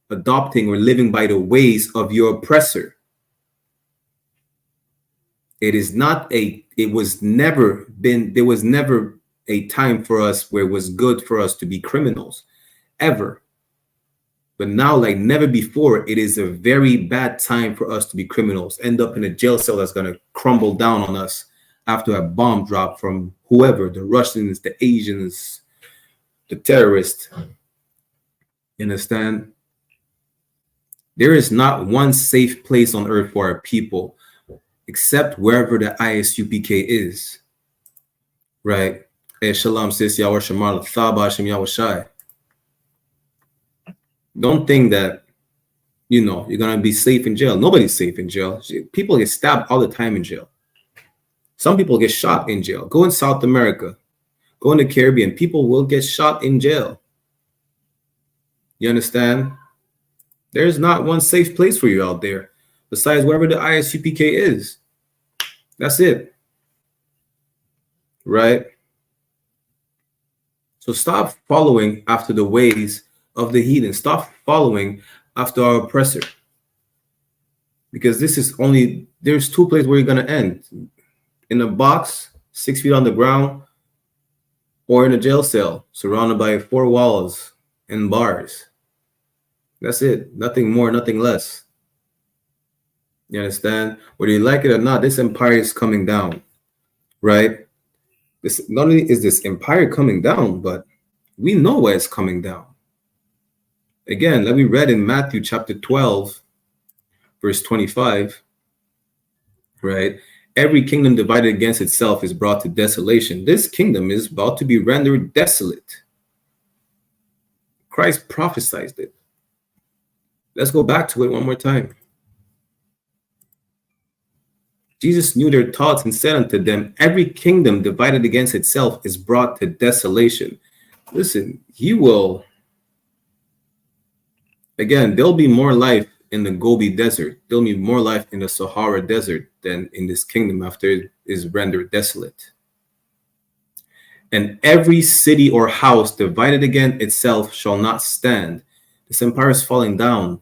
adopting or living by the ways of your oppressor. There was never a time for us where it was good for us to be criminals, ever. But now, like never before, it is a very bad time for us to be criminals, end up in a jail cell that's going to crumble down on us after a bomb drop from whoever, the Russians, the Asians, the terrorists. You understand? There is not one safe place on earth for our people except wherever the I.S.U.P.K is. Right? Shalom sis Yahweh Shamar Thabashim Yahweh Shai. Don't think that, you know, you're going to be safe in jail. Nobody's safe in jail. People get stabbed all the time in jail. Some people get shot in jail. Go in South America. Go in the Caribbean. People will get shot in jail. You understand? There's not one safe place for you out there besides wherever the I.S.U.P.K is. That's it. Right? So stop following after the ways of the heathen. Stop following after our oppressor. Because this is only, there's two places where you're going to end. In a box, 6 feet on the ground, or in a jail cell, surrounded by 4 walls and bars. That's it. Nothing more, nothing less. You understand? Whether you like it or not, this empire is coming down. Right? This, not only is this empire coming down, but we know where it's coming down. Again, let me read in Matthew chapter 12, verse 25. Right? Every kingdom divided against itself is brought to desolation. This kingdom is about to be rendered desolate. Christ prophesied it. Let's go back to it one more time. Jesus knew their thoughts and said unto them, every kingdom divided against itself is brought to desolation. Listen, he will, again, there'll be more life in the Gobi Desert. There'll be more life in the Sahara Desert than in this kingdom after it is rendered desolate. And every city or house divided against itself shall not stand. This empire is falling down.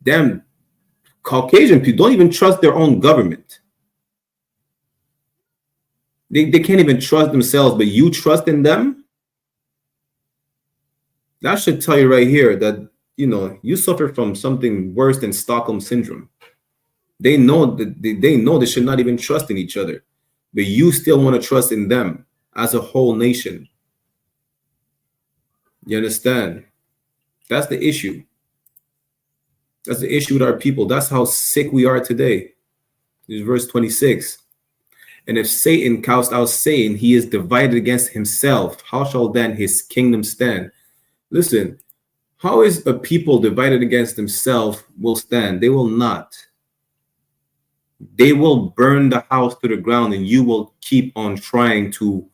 Damn, Caucasian people don't even trust their own government. They can't even trust themselves, but you trust in them? That should tell you right here that, you know, you suffer from something worse than Stockholm syndrome. They know that they know they should not even trust in each other, but you still want to trust in them as a whole nation. You understand? That's the issue. That's the issue with our people. That's how sick we are today. This is verse 26. And if Satan cast out Satan, he is divided against himself. How shall then his kingdom stand? Listen, how is a people divided against themselves will stand? They will not. They will burn the house to the ground, and you will keep on trying to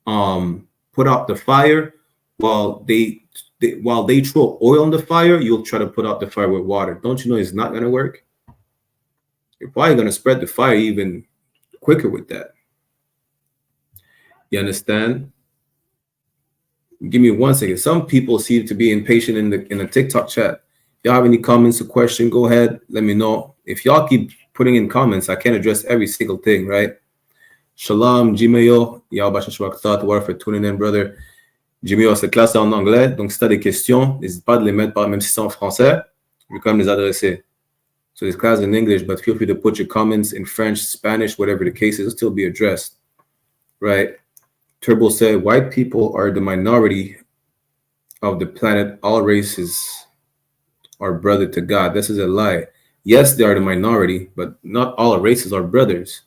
put out the fire while they throw oil on the fire. You'll try to put out the fire with water. Don't you know it's not going to work? You're probably going to spread the fire even quicker with that. You understand? Give me 1 second. Some people seem to be impatient in the TikTok chat. If y'all have any comments or questions, go ahead. Let me know. If y'all keep putting in comments, I can't address every single thing, right? Shalom, Jiméo. Yahweh Shabbat for tuning in, brother. Jiméo, cette classe est en anglais. Donc, si tu as des questions, n'hésite pas de les mettre même si c'est en français. Je vais quand même les adresser. So this class is in English, but feel free to put your comments in French, Spanish, whatever the case is, it'll still be addressed, right? Turbo said, white people are the minority of the planet. All races are brother to God. This is a lie. Yes, they are the minority, but not all races are brothers.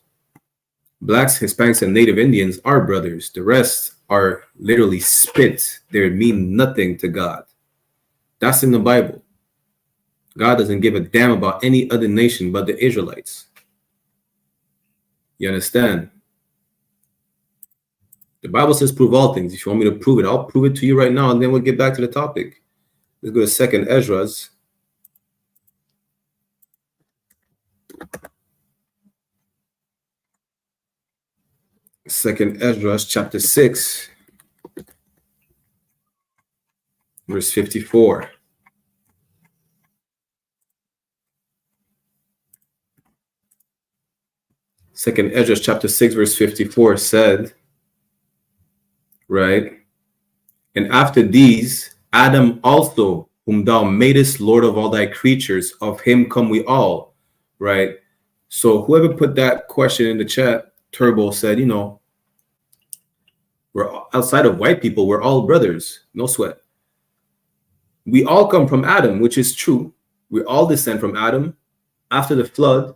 Blacks, Hispanics, and Native Indians are brothers. The rest are literally spit. They mean nothing to God. That's in the Bible. God doesn't give a damn about any other nation but the Israelites. You understand? The Bible says prove all things. If you want me to prove it, I'll prove it to you right now, and then we'll get back to the topic. Let's go to 2nd Esdras. Second Esdras chapter 6, verse 54. Second Esdras chapter 6, verse 54 said, right? And after these, Adam also, whom thou madest Lord of all thy creatures, of him come we all, right? So whoever put that question in the chat, Turbo said, you know, we're outside of white people, we're all brothers, no sweat. We all come from Adam, which is true. We all descend from Adam. After the flood,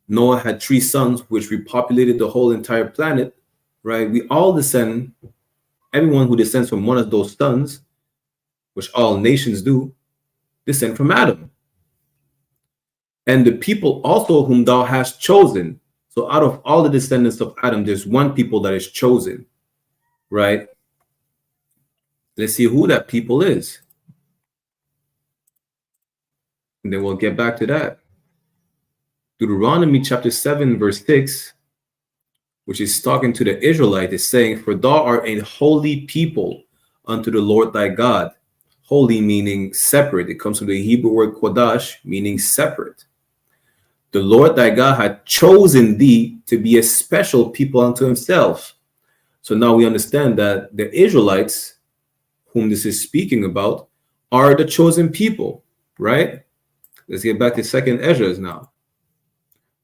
Noah had 3 sons, which repopulated the whole entire planet, right? We all descend, everyone who descends from one of those sons, which all nations do, descend from Adam. And the people also whom thou hast chosen. So out of all the descendants of Adam, there's one people that is chosen, right? Let's see who that people is. And then we'll get back to that. Deuteronomy chapter 7, verse 6, which is talking to the Israelite, is saying, for thou art a holy people unto the Lord thy God. Holy meaning separate. It comes from the Hebrew word kodash, meaning separate. The Lord thy God had chosen thee to be a special people unto himself. So now we understand that the Israelites, whom this is speaking about, are the chosen people, right? Let's get back to 2nd Ezra now.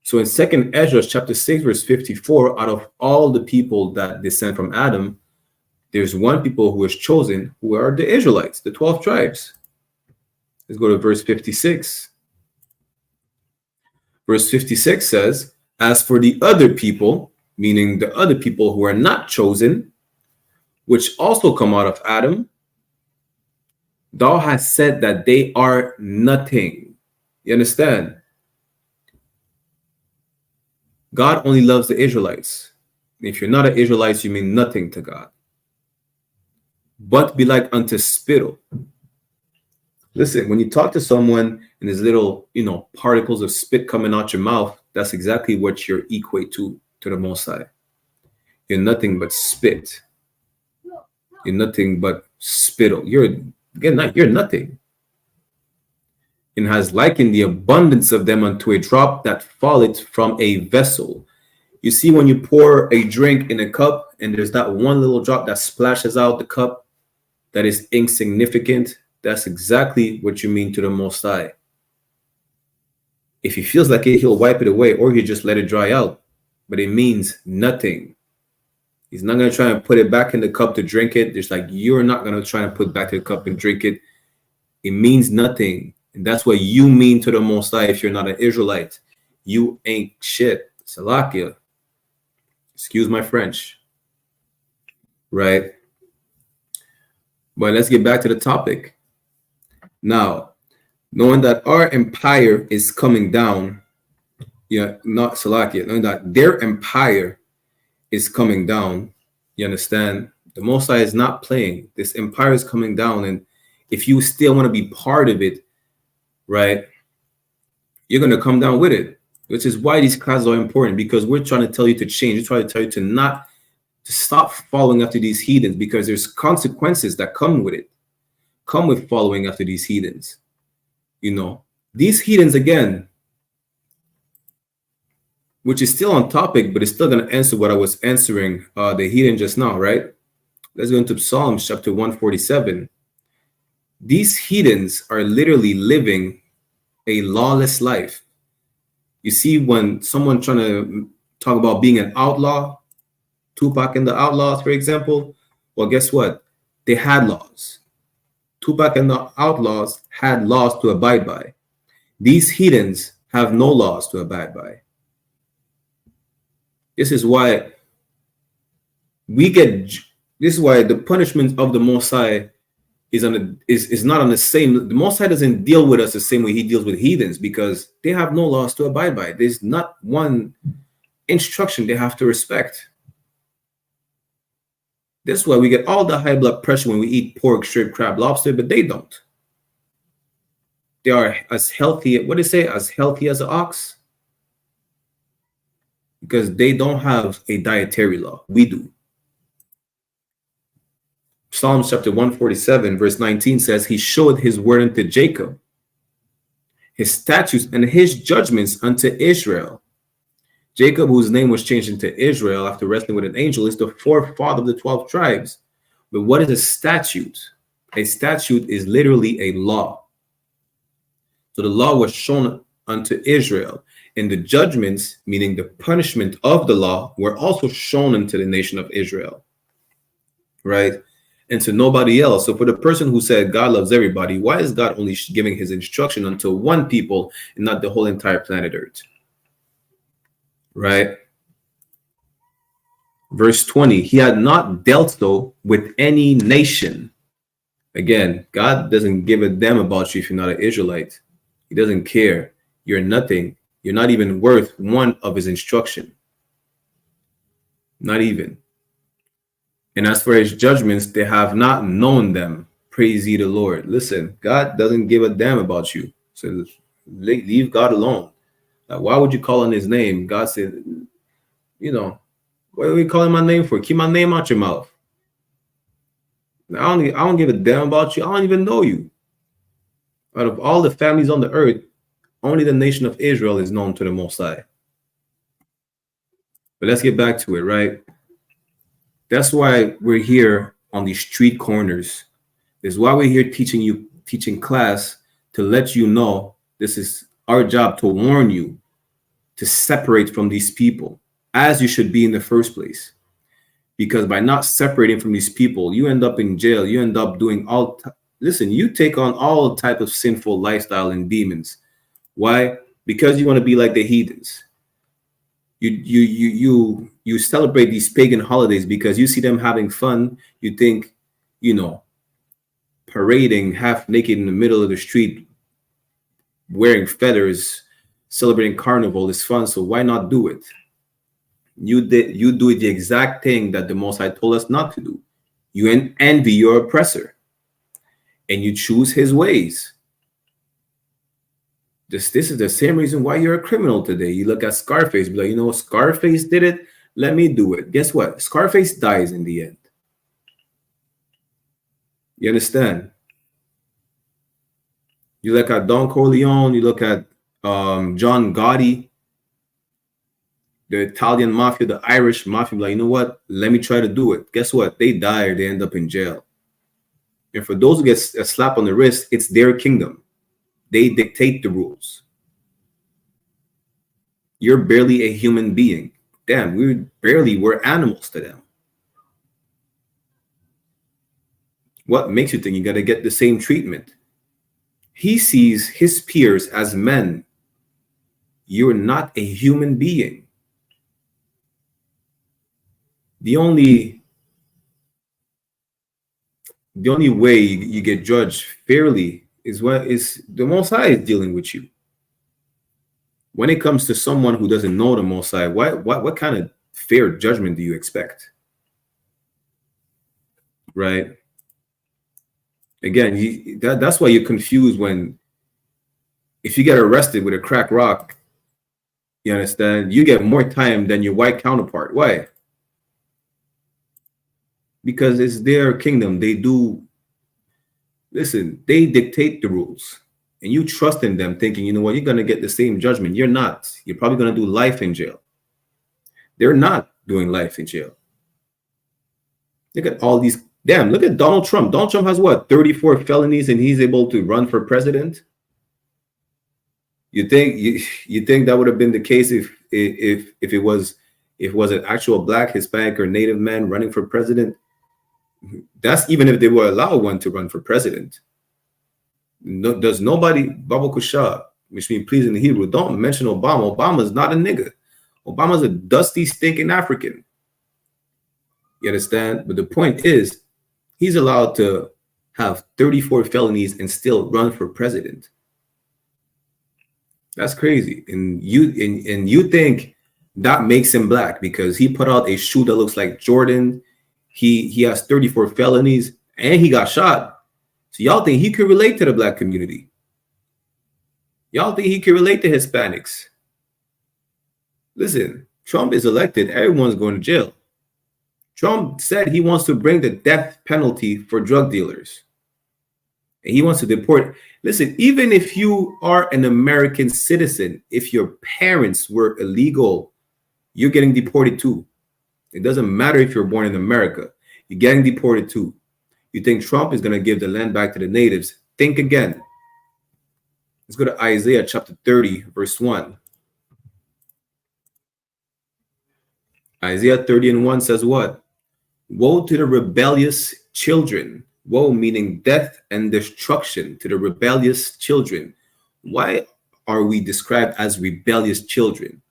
So in 2nd Ezra chapter 6, verse 54, out of all the people that descend from Adam, there's one people who is chosen, who are the Israelites, the 12 tribes. Let's go to verse 56. Verse 56 says, as for the other people, meaning the other people who are not chosen, which also come out of Adam, thou hast said that they are nothing. You understand? God only loves the Israelites. If you're not an Israelite, you mean nothing to God. But be like unto spittle. Listen, when you talk to someone and there's little, you know, particles of spit coming out your mouth, that's exactly what you're equate to the Most High. You're nothing but spit. You're nothing but spittle. You're nothing. And has likened the abundance of them unto a drop that falleth from a vessel. You see, when you pour a drink in a cup and there's that one little drop that splashes out the cup that is insignificant, that's exactly what you mean to the Most High. If he feels like it, he'll wipe it away, or he'll just let it dry out. But it means nothing. He's not going to try and put it back in the cup to drink it. Just like you're not going to try and put it back in the cup and drink it. It means nothing. And that's what you mean to the Most High if you're not an Israelite. You ain't shit. Salakia. Excuse my French. Right? But let's get back to the topic. Now, knowing that our empire is coming down, not Salakia, knowing that their empire is coming down, you understand? The Most High is not playing. This empire is coming down, and if you still want to be part of it, right, you're going to come down with it, which is why these classes are important, because we're trying to tell you to change. We're trying to tell you to stop following after these heathens, because there's consequences that come with it, come with following after these heathens. You know, these heathens, again, which is still on topic, but it's still going to answer what I was answering the heathen just now, right? Let's go into Psalms chapter 147. These heathens are literally living a lawless life. You see, when someone trying to talk about being an outlaw, Tupac and the Outlaws, for example, well, guess what? They had laws. Tupac and the Outlaws had laws to abide by. These heathens have no laws to abide by. This is why the punishment of the Most High is not on the same. The Most High doesn't deal with us the same way he deals with heathens, because they have no laws to abide by. There's not one instruction they have to respect. This is why we get all the high blood pressure when we eat pork, shrimp, crab, lobster, but they don't. They are as healthy, what do they say, as healthy as an ox? Because they don't have a dietary law. We do. Psalms chapter 147, verse 19 says, he showed his word unto Jacob, his statutes and his judgments unto Israel. Jacob, whose name was changed into Israel after wrestling with an angel, is the forefather of the 12 tribes. But what is a statute? A statute is literally a law. So the law was shown unto Israel. And the judgments, meaning the punishment of the law, were also shown unto the nation of Israel, right? And to nobody else. So for the person who said God loves everybody, why is God only giving his instruction unto one people and not the whole entire planet Earth? Right? Verse 20, he had not dealt so with any nation. Again, God doesn't give a damn about you if you're not an Israelite. He doesn't care. You're nothing. You're not even worth one of his instruction. Not even. And as for his judgments, they have not known them. Praise ye the Lord. Listen, God doesn't give a damn about you. So leave God alone. Why would you call on his name? God said, you know, what are we calling my name for? Keep my name out your mouth. I don't give a damn about you. I don't even know you. Out of all the families on the earth, only the nation of Israel is known to the Most High. But let's get back to it, right? That's why we're here on these street corners. This is why we're here teaching class, to let you know this is our job, to warn you, to separate from these people, as you should be in the first place. Because by not separating from these people, you end up in jail. You end up doing listen, you take on all type of sinful lifestyle and demons. Why? Because you want to be like the heathens. You celebrate these pagan holidays because you see them having fun. You think, parading half naked in the middle of the street, wearing feathers, celebrating carnival is fun. So why not do it? You do the exact thing that the Most High told us not to do. You envy your oppressor, and you choose his ways. This is the same reason why you're a criminal today. You look at Scarface, be like, Scarface did it. Let me do it. Guess what? Scarface dies in the end. You understand? You look at Don Corleone. You look at John Gotti, the Italian mafia, the Irish mafia. Like, you know what? Let me try to do it. Guess what? They die or they end up in jail. And for those who get a slap on the wrist, it's their kingdom. They dictate the rules. You're barely a human being. Damn, we're animals to them. What makes you think you got to get the same treatment? He sees his peers as men. You're not a human being. The only way you get judged fairly is the Most High is dealing with you. When it comes to someone who doesn't know the Most High, what kind of fair judgment do you expect? Right? Again, that's why you're confused if you get arrested with a crack rock, you understand, you get more time than your white counterpart. Why? Because it's their kingdom. They dictate the rules. And you trust in them thinking, you know what, you're going to get the same judgment. You're not. You're probably going to do life in jail. They're not doing life in jail. Look at all these. Damn, look at Donald Trump. Donald Trump has what, 34 felonies, and he's able to run for president? You think that would have been the case if it was an actual Black, Hispanic, or Native man running for president? That's even if they were allowed one to run for president. No, does nobody, Baba Kusha, which means please in the Hebrew, don't mention Obama. Obama's not a nigga. Obama's a dusty, stinking African. You understand? But the point is, he's allowed to have 34 felonies and still run for president. That's crazy. And you think that makes him Black because he put out a shoe that looks like Jordan. He has 34 felonies and he got shot. So y'all think he could relate to the Black community? Y'all think he could relate to Hispanics? Listen, Trump is elected. Everyone's going to jail. Trump said he wants to bring the death penalty for drug dealers. And he wants to deport. Listen, even if you are an American citizen, if your parents were illegal, you're getting deported too. It doesn't matter if you're born in America. You're getting deported too. You think Trump is going to give the land back to the natives? Think again. Let's go to Isaiah chapter 30, verse 1. Isaiah 30:1 says what? Woe to the rebellious children. Woe meaning death and destruction to the rebellious children. Why are we described as rebellious children?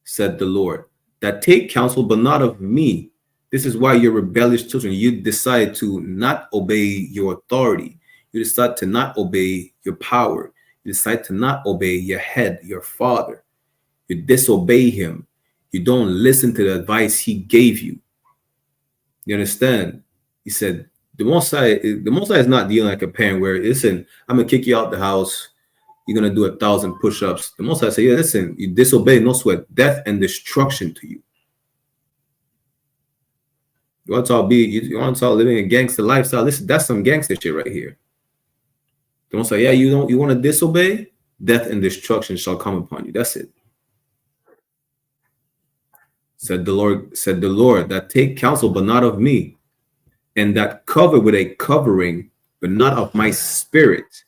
Said the Lord, that take counsel, but not of me. This is why you're rebellious children. You decide to not obey your authority. You decide to not obey your power. You decide to not obey your head, your father. You disobey him. You don't listen to the advice he gave you. You understand? He said, the Most High is not dealing like a parent where, listen, I'm going to kick you out the house. You're going to do 1,000 push-ups. The Most High said, yeah, listen, you disobey, no sweat, death and destruction to you. You want to start living a gangster lifestyle? Listen, that's some gangster shit right here. The Most High, yeah, you want to disobey? Death and destruction shall come upon you. That's it. Said the Lord, that take counsel, but not of me, and that cover with a covering, but not of my spirit,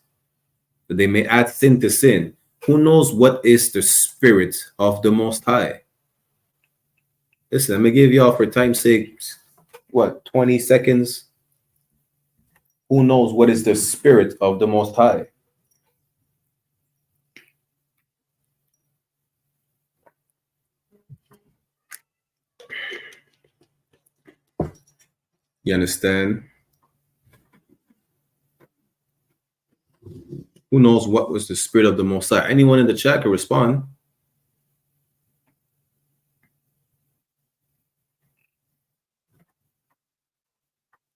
that they may add sin to sin. Who knows what is the spirit of the Most High? Listen, I'm gonna give y'all, for time's sake, 20 seconds. Who knows what is the spirit of the Most High? You understand? Who knows what was the spirit of the Most High? Anyone in the chat can respond.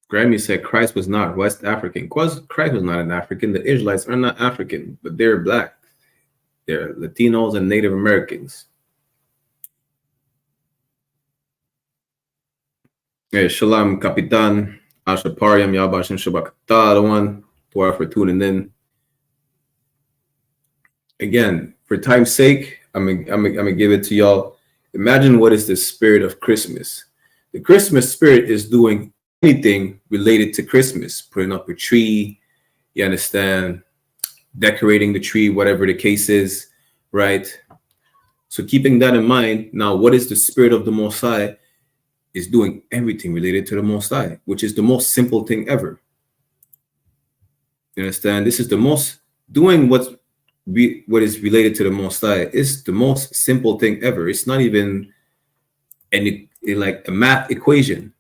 Grammy said Christ was not West African. Christ was not an African. The Israelites are not African, but they're black. They're Latinos and Native Americans. Hey, Shalom, Kapitan. Ashapariam, Yabashim Shabakata, for tuning in. Again, for time's sake, I'm gonna give it to y'all. Imagine what is the spirit of Christmas. The Christmas spirit is doing anything related to Christmas, putting up a tree, you understand, decorating the tree, whatever the case is, right? So keeping that in mind, now what is the spirit of the Most High? Is doing everything related to the Most High, which is the most simple thing ever. You understand? This is the most, doing what is related to the Most High is the most simple thing ever. It's not even like a math equation.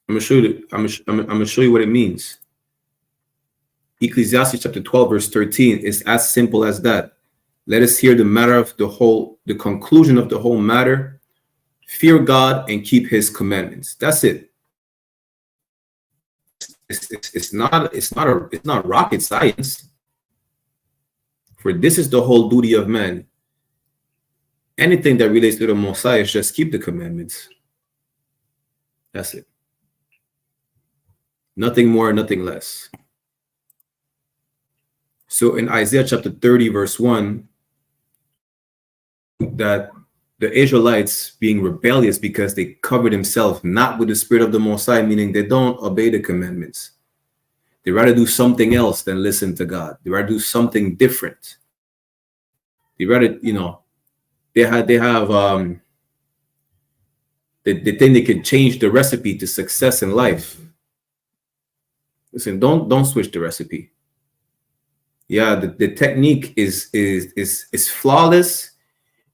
I'm gonna show you what it means. Ecclesiastes chapter 12, verse 13 is as simple as that. Let us hear the matter of the conclusion of the whole matter. Fear God and keep his commandments. That's it. It's not rocket science. For this is the whole duty of man. Anything that relates to the Most High is just keep the commandments. That's it. Nothing more, nothing less. So in Isaiah chapter 30, verse 1, that the Israelites being rebellious because they cover themselves not with the spirit of the Most High, meaning they don't obey the commandments. They rather do something else than listen to God. They rather do something different. They rather, they think they can change the recipe to success in life. Listen, don't switch the recipe. Yeah, the technique is flawless.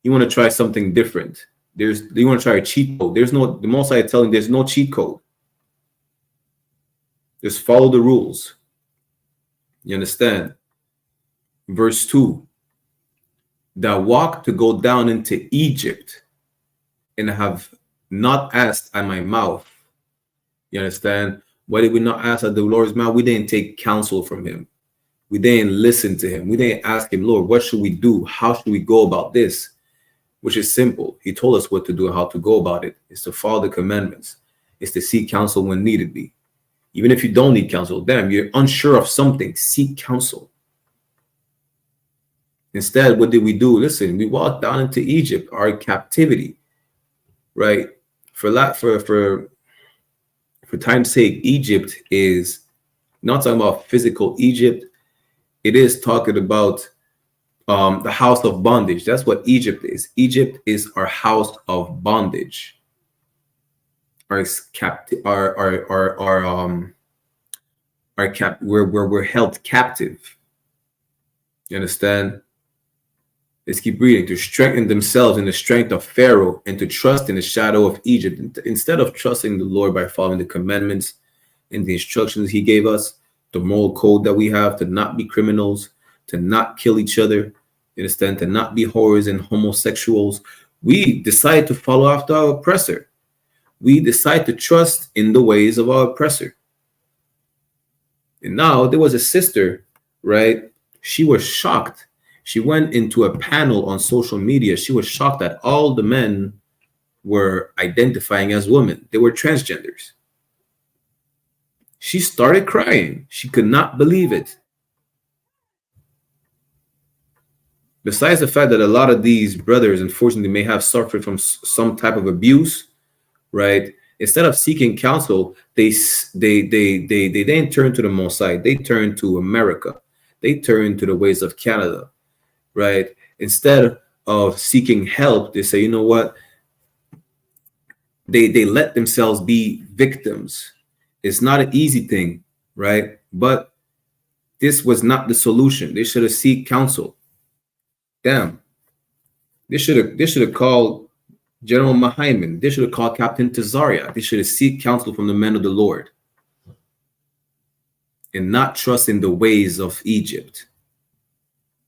You want to try something different. You want to try a cheat code. The Most High telling there's no cheat code. Just follow the rules. You understand? Verse 2. That walk to go down into Egypt and have not asked at my mouth. You understand? Why did we not ask at the Lord's mouth? We didn't take counsel from him. We didn't listen to him. We didn't ask him, Lord, what should we do? How should we go about this? Which is simple. He told us what to do and how to go about it. It's to follow the commandments. It's to seek counsel when needed be. Even if you don't need counsel, damn, you're unsure of something, seek counsel. Instead, what did we do? Listen, we walked down into Egypt, our captivity, right? For time's sake, Egypt is not talking about physical Egypt. It is talking about the house of bondage. That's what Egypt is. Egypt is our house of bondage. Our captive, where we're held captive. You understand? Let's keep reading. To strengthen themselves in the strength of Pharaoh and to trust in the shadow of Egypt. Instead of trusting the Lord by following the commandments and the instructions he gave us, the moral code that we have, to not be criminals, to not kill each other, you understand, to not be whores and homosexuals, we decide to follow after our oppressor. We decide to trust in the ways of our oppressor. And now there was a sister, right? She was shocked. She went into a panel on social media. She was shocked that all the men were identifying as women. They were transgenders. She started crying. She could not believe it. Besides the fact that a lot of these brothers, unfortunately, may have suffered from some type of abuse, right? Instead of seeking counsel, they then turn to the Mossad. They turn to America. They turn to the ways of Canada, right? Instead of seeking help, they say, you know what? They let themselves be victims. It's not an easy thing, right? But this was not the solution. They should have sought counsel. Damn. They should have called General Mahaiman. They should have called Captain Tazaria. They should have sought counsel from the men of the Lord and not trust in the ways of Egypt,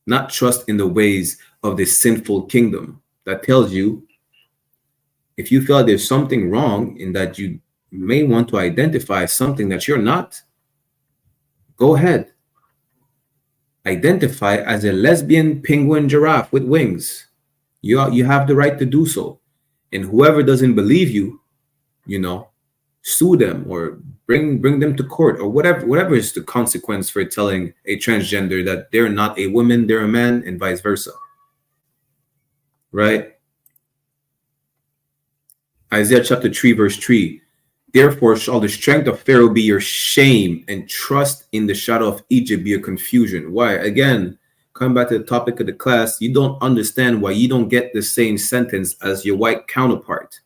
not trust in the ways of this sinful kingdom that tells you if you feel there's something wrong and that you may want to identify something that you're not, go ahead. Identify as a lesbian penguin giraffe with wings. You have the right to do so. And whoever doesn't believe you, you know, sue them or bring them to court or whatever is the consequence for telling a transgender that they're not a woman, they're a man, and vice versa. Right? Isaiah chapter 3, verse 3. Therefore shall the strength of Pharaoh be your shame, and trust in the shadow of Egypt be your confusion. Why? Again, coming back to the topic of the class, you don't understand why you don't get the same sentence as your white counterpart.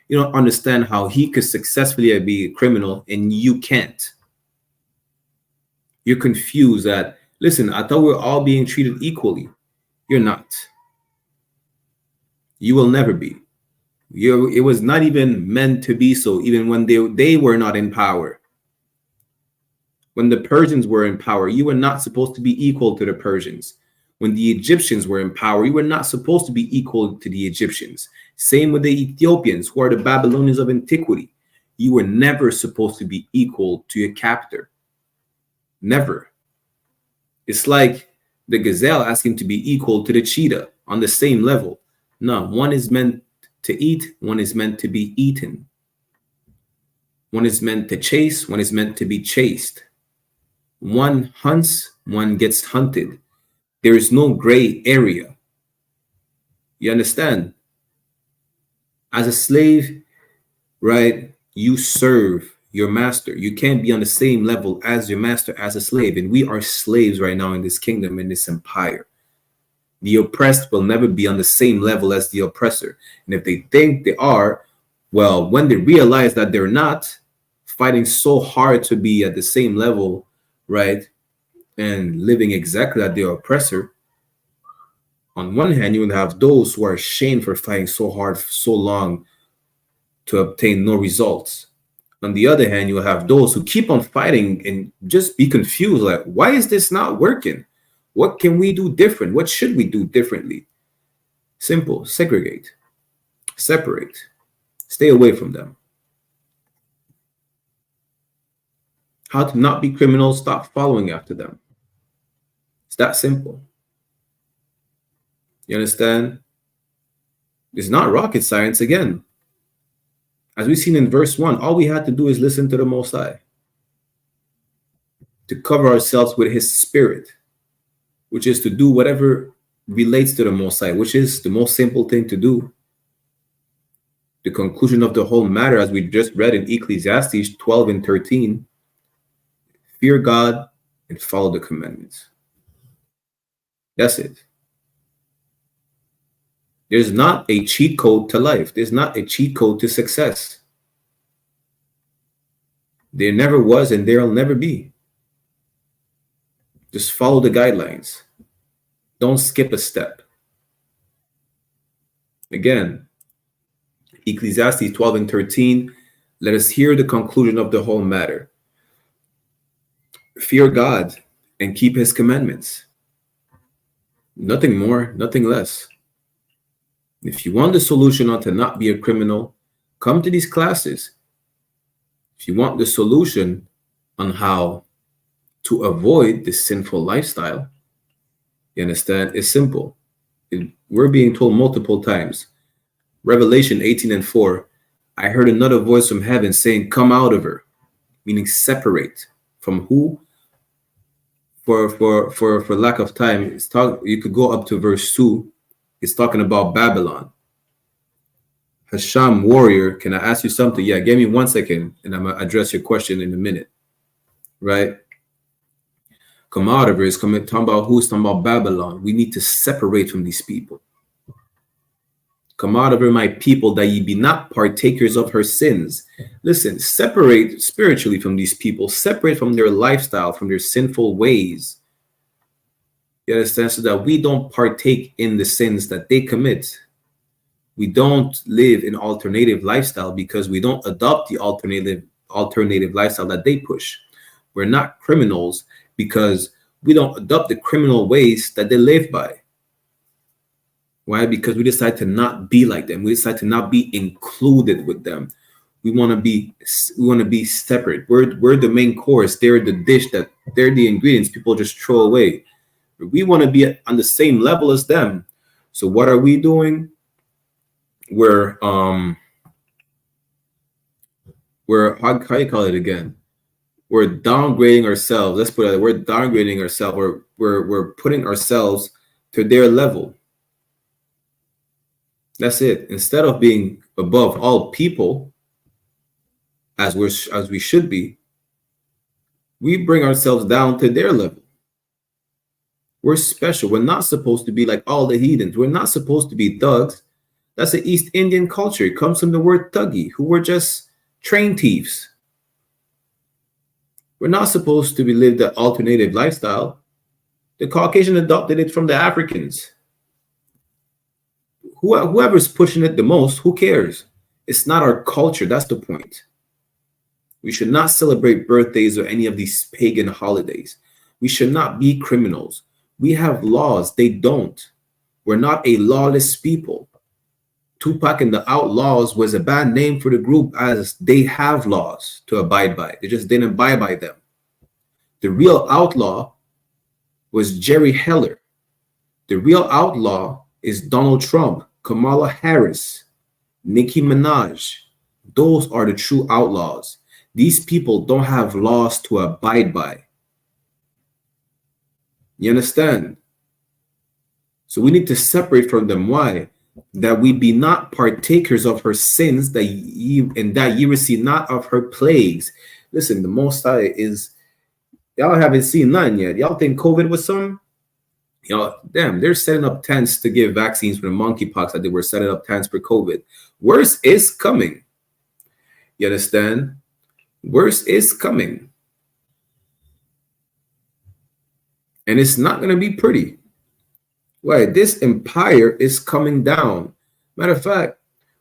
You don't understand how he could successfully be a criminal and you can't. You're confused that, listen, I thought we were all being treated equally. You're not. You will never be. It was not even meant to be so, even when they were not in power. When the Persians were in power, you were not supposed to be equal to the Persians. When the Egyptians were in power, you were not supposed to be equal to the Egyptians. Same with the Ethiopians, who are the Babylonians of antiquity. You were never supposed to be equal to your captor. Never. It's like the gazelle asking to be equal to the cheetah on the same level. No, one is meant to eat, one is meant to be eaten. One is meant to chase, one is meant to be chased. One hunts, one gets hunted. There is no gray area. You understand? As a slave, right, you serve your master. You can't be on the same level as your master as a slave. And we are slaves right now in this kingdom, in this empire. The oppressed will never be on the same level as the oppressor. And if they think they are, well, when they realize that they're not, fighting so hard to be at the same level, right, and living exactly like their oppressor, on one hand, you will have those who are ashamed for fighting so hard for so long to obtain no results. On the other hand, you will have those who keep on fighting and just be confused, like, why is this not working? What can we do different? What should we do differently? Simple. Segregate. Separate. Stay away from them. How to not be criminals? Stop following after them. It's that simple. You understand? It's not rocket science again. As we've seen in verse 1, all we had to do is listen to the Most High, to cover ourselves with his spirit, which is to do whatever relates to the Most High, which is the most simple thing to do. The conclusion of the whole matter, as we just read in Ecclesiastes 12 and 13, fear God and follow the commandments. That's it. There's not a cheat code to life. There's not a cheat code to success. There never was, and there'll never be. Just follow the guidelines. Don't skip a step. Again, Ecclesiastes 12 and 13, let us hear the conclusion of the whole matter. Fear God and keep his commandments. Nothing more, nothing less. If you want the solution on to not be a criminal, come to these classes. If you want the solution on how to avoid this sinful lifestyle, you understand, it's simple. We're being told multiple times. Revelation 18 and 4, I heard another voice from heaven saying, come out of her, meaning separate. From who? For lack of time, you could go up to verse 2. It's talking about Babylon. Hasham warrior, can I ask you something? Yeah, give me 1 second, and I'm going to address your question in a minute. Right? Come out of her is talking about who? It's talking about Babylon. We need to separate from these people. Come out of her, my people, that ye be not partakers of her sins. Listen, separate spiritually from these people. Separate from their lifestyle, from their sinful ways. You understand? So that we don't partake in the sins that they commit. We don't live an alternative lifestyle because we don't adopt the alternative lifestyle that they push. We're not criminals because we don't adopt the criminal ways that they live by. Why? Because we decide to not be like them. We decide to not be included with them. We want to be separate. We're the main course. They're the dish, that they're the ingredients people just throw away. We want to be on the same level as them. So what are we doing? We're how you call it again? We're downgrading ourselves. Let's put it. We're downgrading ourselves. We're putting ourselves to their level. That's it. Instead of being above all people, as we should be, we bring ourselves down to their level. We're special. We're not supposed to be like all the heathens. We're not supposed to be thugs. That's the East Indian culture. It comes from the word thuggy, who were just train thieves. We're not supposed to be live the alternative lifestyle. The Caucasian adopted it from the Africans. Whoever's pushing it the most, who cares? It's not our culture. That's the point. We should not celebrate birthdays or any of these pagan holidays. We should not be criminals. We have laws. They don't. We're not a lawless people. Tupac and the Outlaws was a bad name for the group, as they have laws to abide by. They just didn't abide by them. The real outlaw was Jerry Heller. The real outlaw is Donald Trump, Kamala Harris, Nicki Minaj. Those are the true outlaws. These people don't have laws to abide by. You understand? So we need to separate from them. Why? That we be not partakers of her sins, that ye receive not of her plagues. Listen, the Most High is, y'all haven't seen none yet. Y'all think COVID was some? Y'all, damn, they're setting up tents to give vaccines for the monkeypox that they were setting up tents for COVID. Worse is coming. You understand? Worse is coming. And it's not going to be pretty. Why? This empire is coming down. Matter of fact,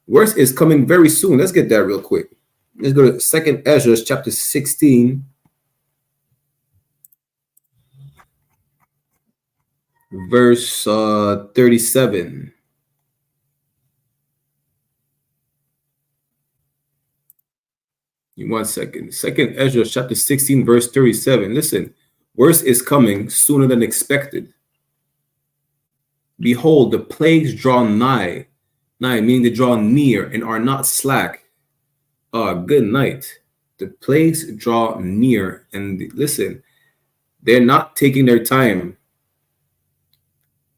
worse is coming very soon. Let's get that real quick. Let's go to 2nd Ezra chapter 16. Verse 37. One second. 2nd Ezra chapter 16, verse 37. Listen, worse is coming sooner than expected. Behold, the plagues draw nigh. Nigh, meaning they draw near and are not slack. Good night. The plagues draw near. And listen, they're not taking their time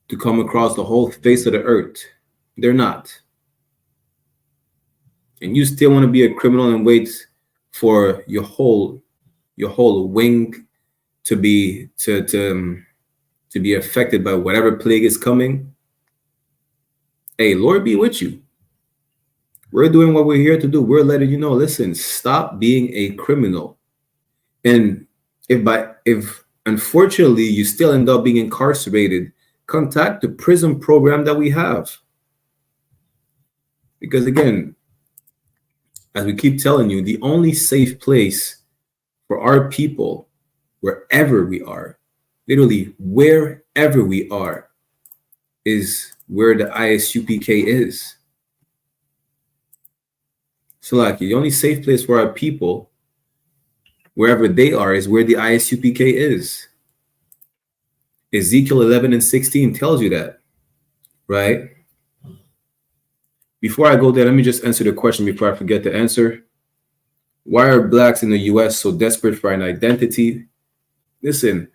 to come across the whole face of the earth. They're not. And you still want to be a criminal and wait for your whole wing to to be affected by whatever plague is coming, hey, Lord be with you. We're doing what we're here to do. We're letting you know, listen, stop being a criminal. And if unfortunately you still end up being incarcerated, contact the prison program that we have. Because again, as we keep telling you, the only safe place for our people, wherever we are, literally wherever we are, is where the ISUPK is. So like the only safe place for our people, wherever they are, is where the ISUPK is. Ezekiel 11:16 tells you that, right? Before I go there, let me just answer the question before I forget to answer. Why are blacks in the US so desperate for an identity? Listen,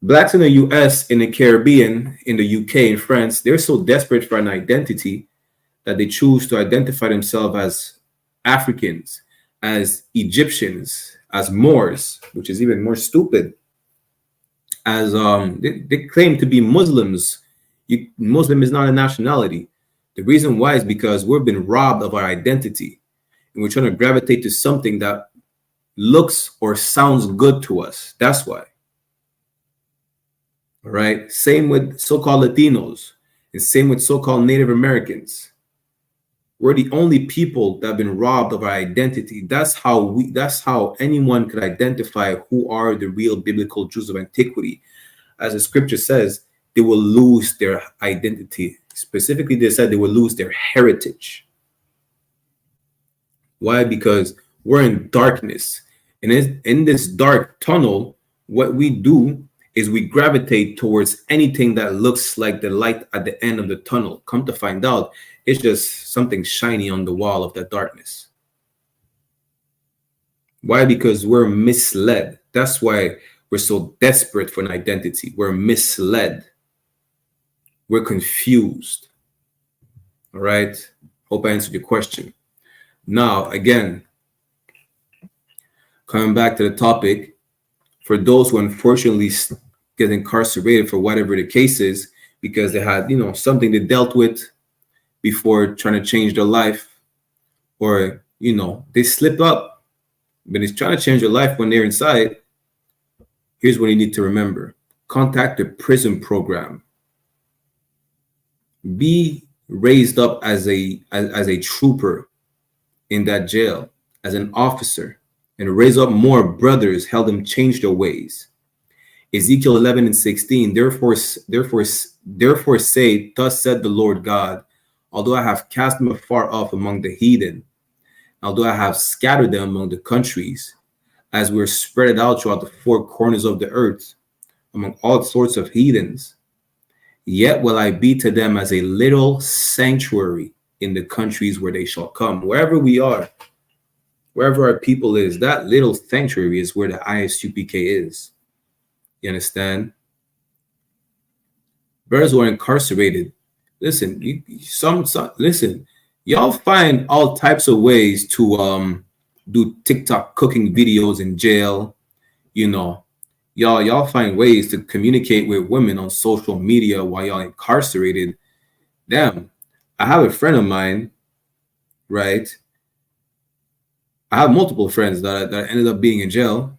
blacks in the US, in the Caribbean, in the UK, in France, they're so desperate for an identity that they choose to identify themselves as Africans, as Egyptians, as Moors, which is even more stupid, as they claim to be Muslims. Muslim is not a nationality. The reason why is because we've been robbed of our identity, and we're trying to gravitate to something that looks or sounds good to us. That's why. All right. Same with so-called Latinos, and same with so-called Native Americans. We're the only people that have been robbed of our identity. That's how anyone could identify who are the real biblical Jews of antiquity. As the scripture says, they will lose their identity. Specifically, they said they will lose their heritage. Why? Because we're in darkness. And in this dark tunnel, what we do is we gravitate towards anything that looks like the light at the end of the tunnel. Come to find out, it's just something shiny on the wall of that darkness. Why? Because we're misled. That's why we're so desperate for an identity. We're misled. We're confused. All right. Hope I answered your question. Now, again, coming back to the topic, for those who unfortunately get incarcerated for whatever the case is, because they had, something they dealt with before trying to change their life, or, they slip up, but it's trying to change their life when they're inside. Here's what you need to remember. Contact the prison program. Be raised up as a trooper in that jail, as an officer, and raise up more brothers, help them change their ways. Ezekiel 11:16, therefore say, thus said the Lord God, although I have cast them afar off among the heathen, although I have scattered them among the countries, as we're spread out throughout the four corners of the earth, among all sorts of heathens, yet will I be to them as a little sanctuary in the countries where they shall come. Wherever we are, wherever our people is, that little sanctuary is where the ISUPK is. You understand? Brothers who are incarcerated, listen, listen, y'all find all types of ways to do TikTok cooking videos in jail. Y'all find ways to communicate with women on social media while y'all incarcerated. Damn, I have a friend of mine, right? I have multiple friends that ended up being in jail.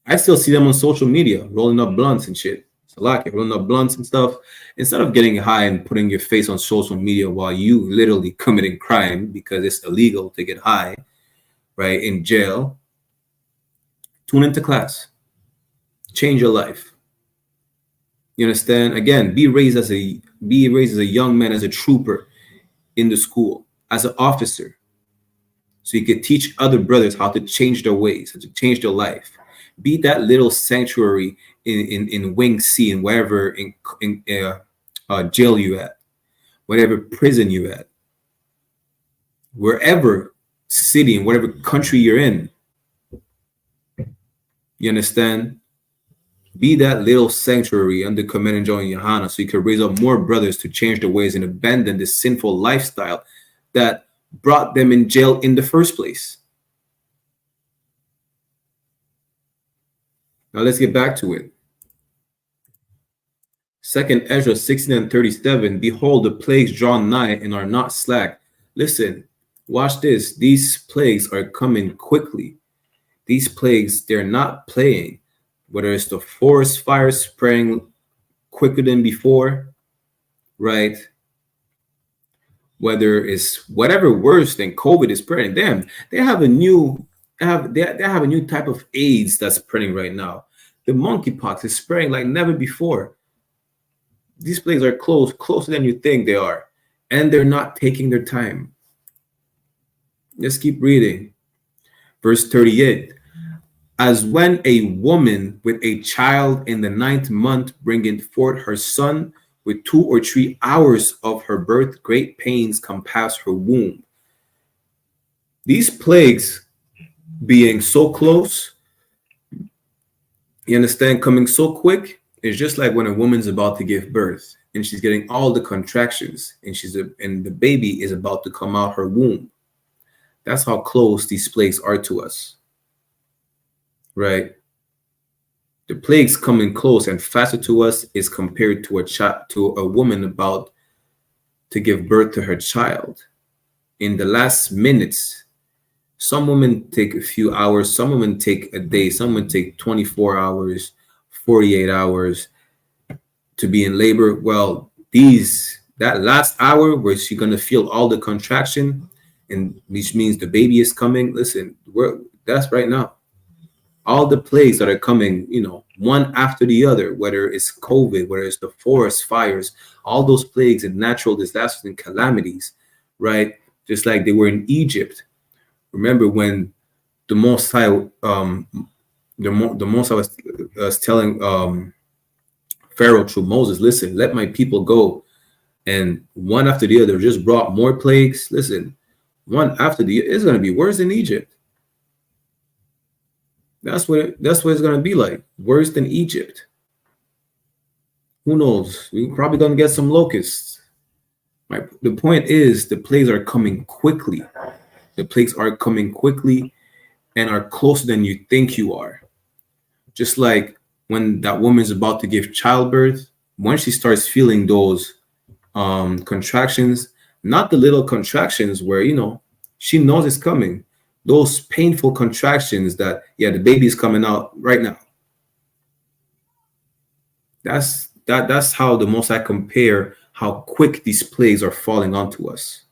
I still see them on social media, rolling up blunts and shit. So like rolling up blunts and stuff. Instead of getting high and putting your face on social media while you literally committing crime, because it's illegal to get high, right, in jail, tune into class. Change your life. You understand? Again, be raised as a young man, as a trooper in the school, as an officer, so you could teach other brothers how to change their ways, how to change their life. Be that little sanctuary in Wing C, and wherever in jail you at, whatever prison you at, wherever city and whatever country you're in. You understand? Be that little sanctuary under command and joy in YAHANNA, so you can raise up more brothers to change their ways and abandon this sinful lifestyle that brought them in jail in the first place. Now let's get back to it. 2nd Ezra 16 and 37. Behold, the plagues draw nigh and are not slack. Listen, watch this. These plagues are coming quickly. These plagues, they're not playing. Whether it's the forest fire spreading quicker than before, right? Whether it's whatever worse than COVID is spreading, them, they have a new they have a new type of AIDS that's spreading right now. The monkeypox is spreading like never before. These plagues are closer than you think they are, and they're not taking their time. Let's keep reading. Verse 38. As when a woman with a child in the 9th month bringeth forth her son, with 2 or 3 hours of her birth, great pains compass her womb. These plagues being so close, you understand, coming so quick, is just like when a woman's about to give birth and she's getting all the contractions and the baby is about to come out her womb. That's how close these plagues are to us, right? The plagues coming close and faster to us is compared to a woman about to give birth to her child. In the last minutes, some women take a few hours, some women take a day, some women take 24 hours, 48 hours to be in labor. Well, that last hour where she's gonna feel all the contraction, and which means the baby is coming. Listen, that's right now. All the plagues that are coming, one after the other, whether it's COVID, whether it's the forest fires, all those plagues and natural disasters and calamities, right? Just like they were in Egypt. Remember when the Most High, the Most High was telling Pharaoh through Moses, listen, let my people go. And one after the other just brought more plagues. Listen, one after the other, it's going to be worse than Egypt. That's what it's going to be like. Worse than Egypt. Who knows? We're probably going to get some locusts. Right? The point is, the plagues are coming quickly. The plagues are coming quickly and are closer than you think you are. Just like when that woman's about to give childbirth, when she starts feeling those contractions, not the little contractions where, she knows it's coming. Those painful contractions that, the baby is coming out right now. That's how the Most High compare how quick these plagues are falling onto us.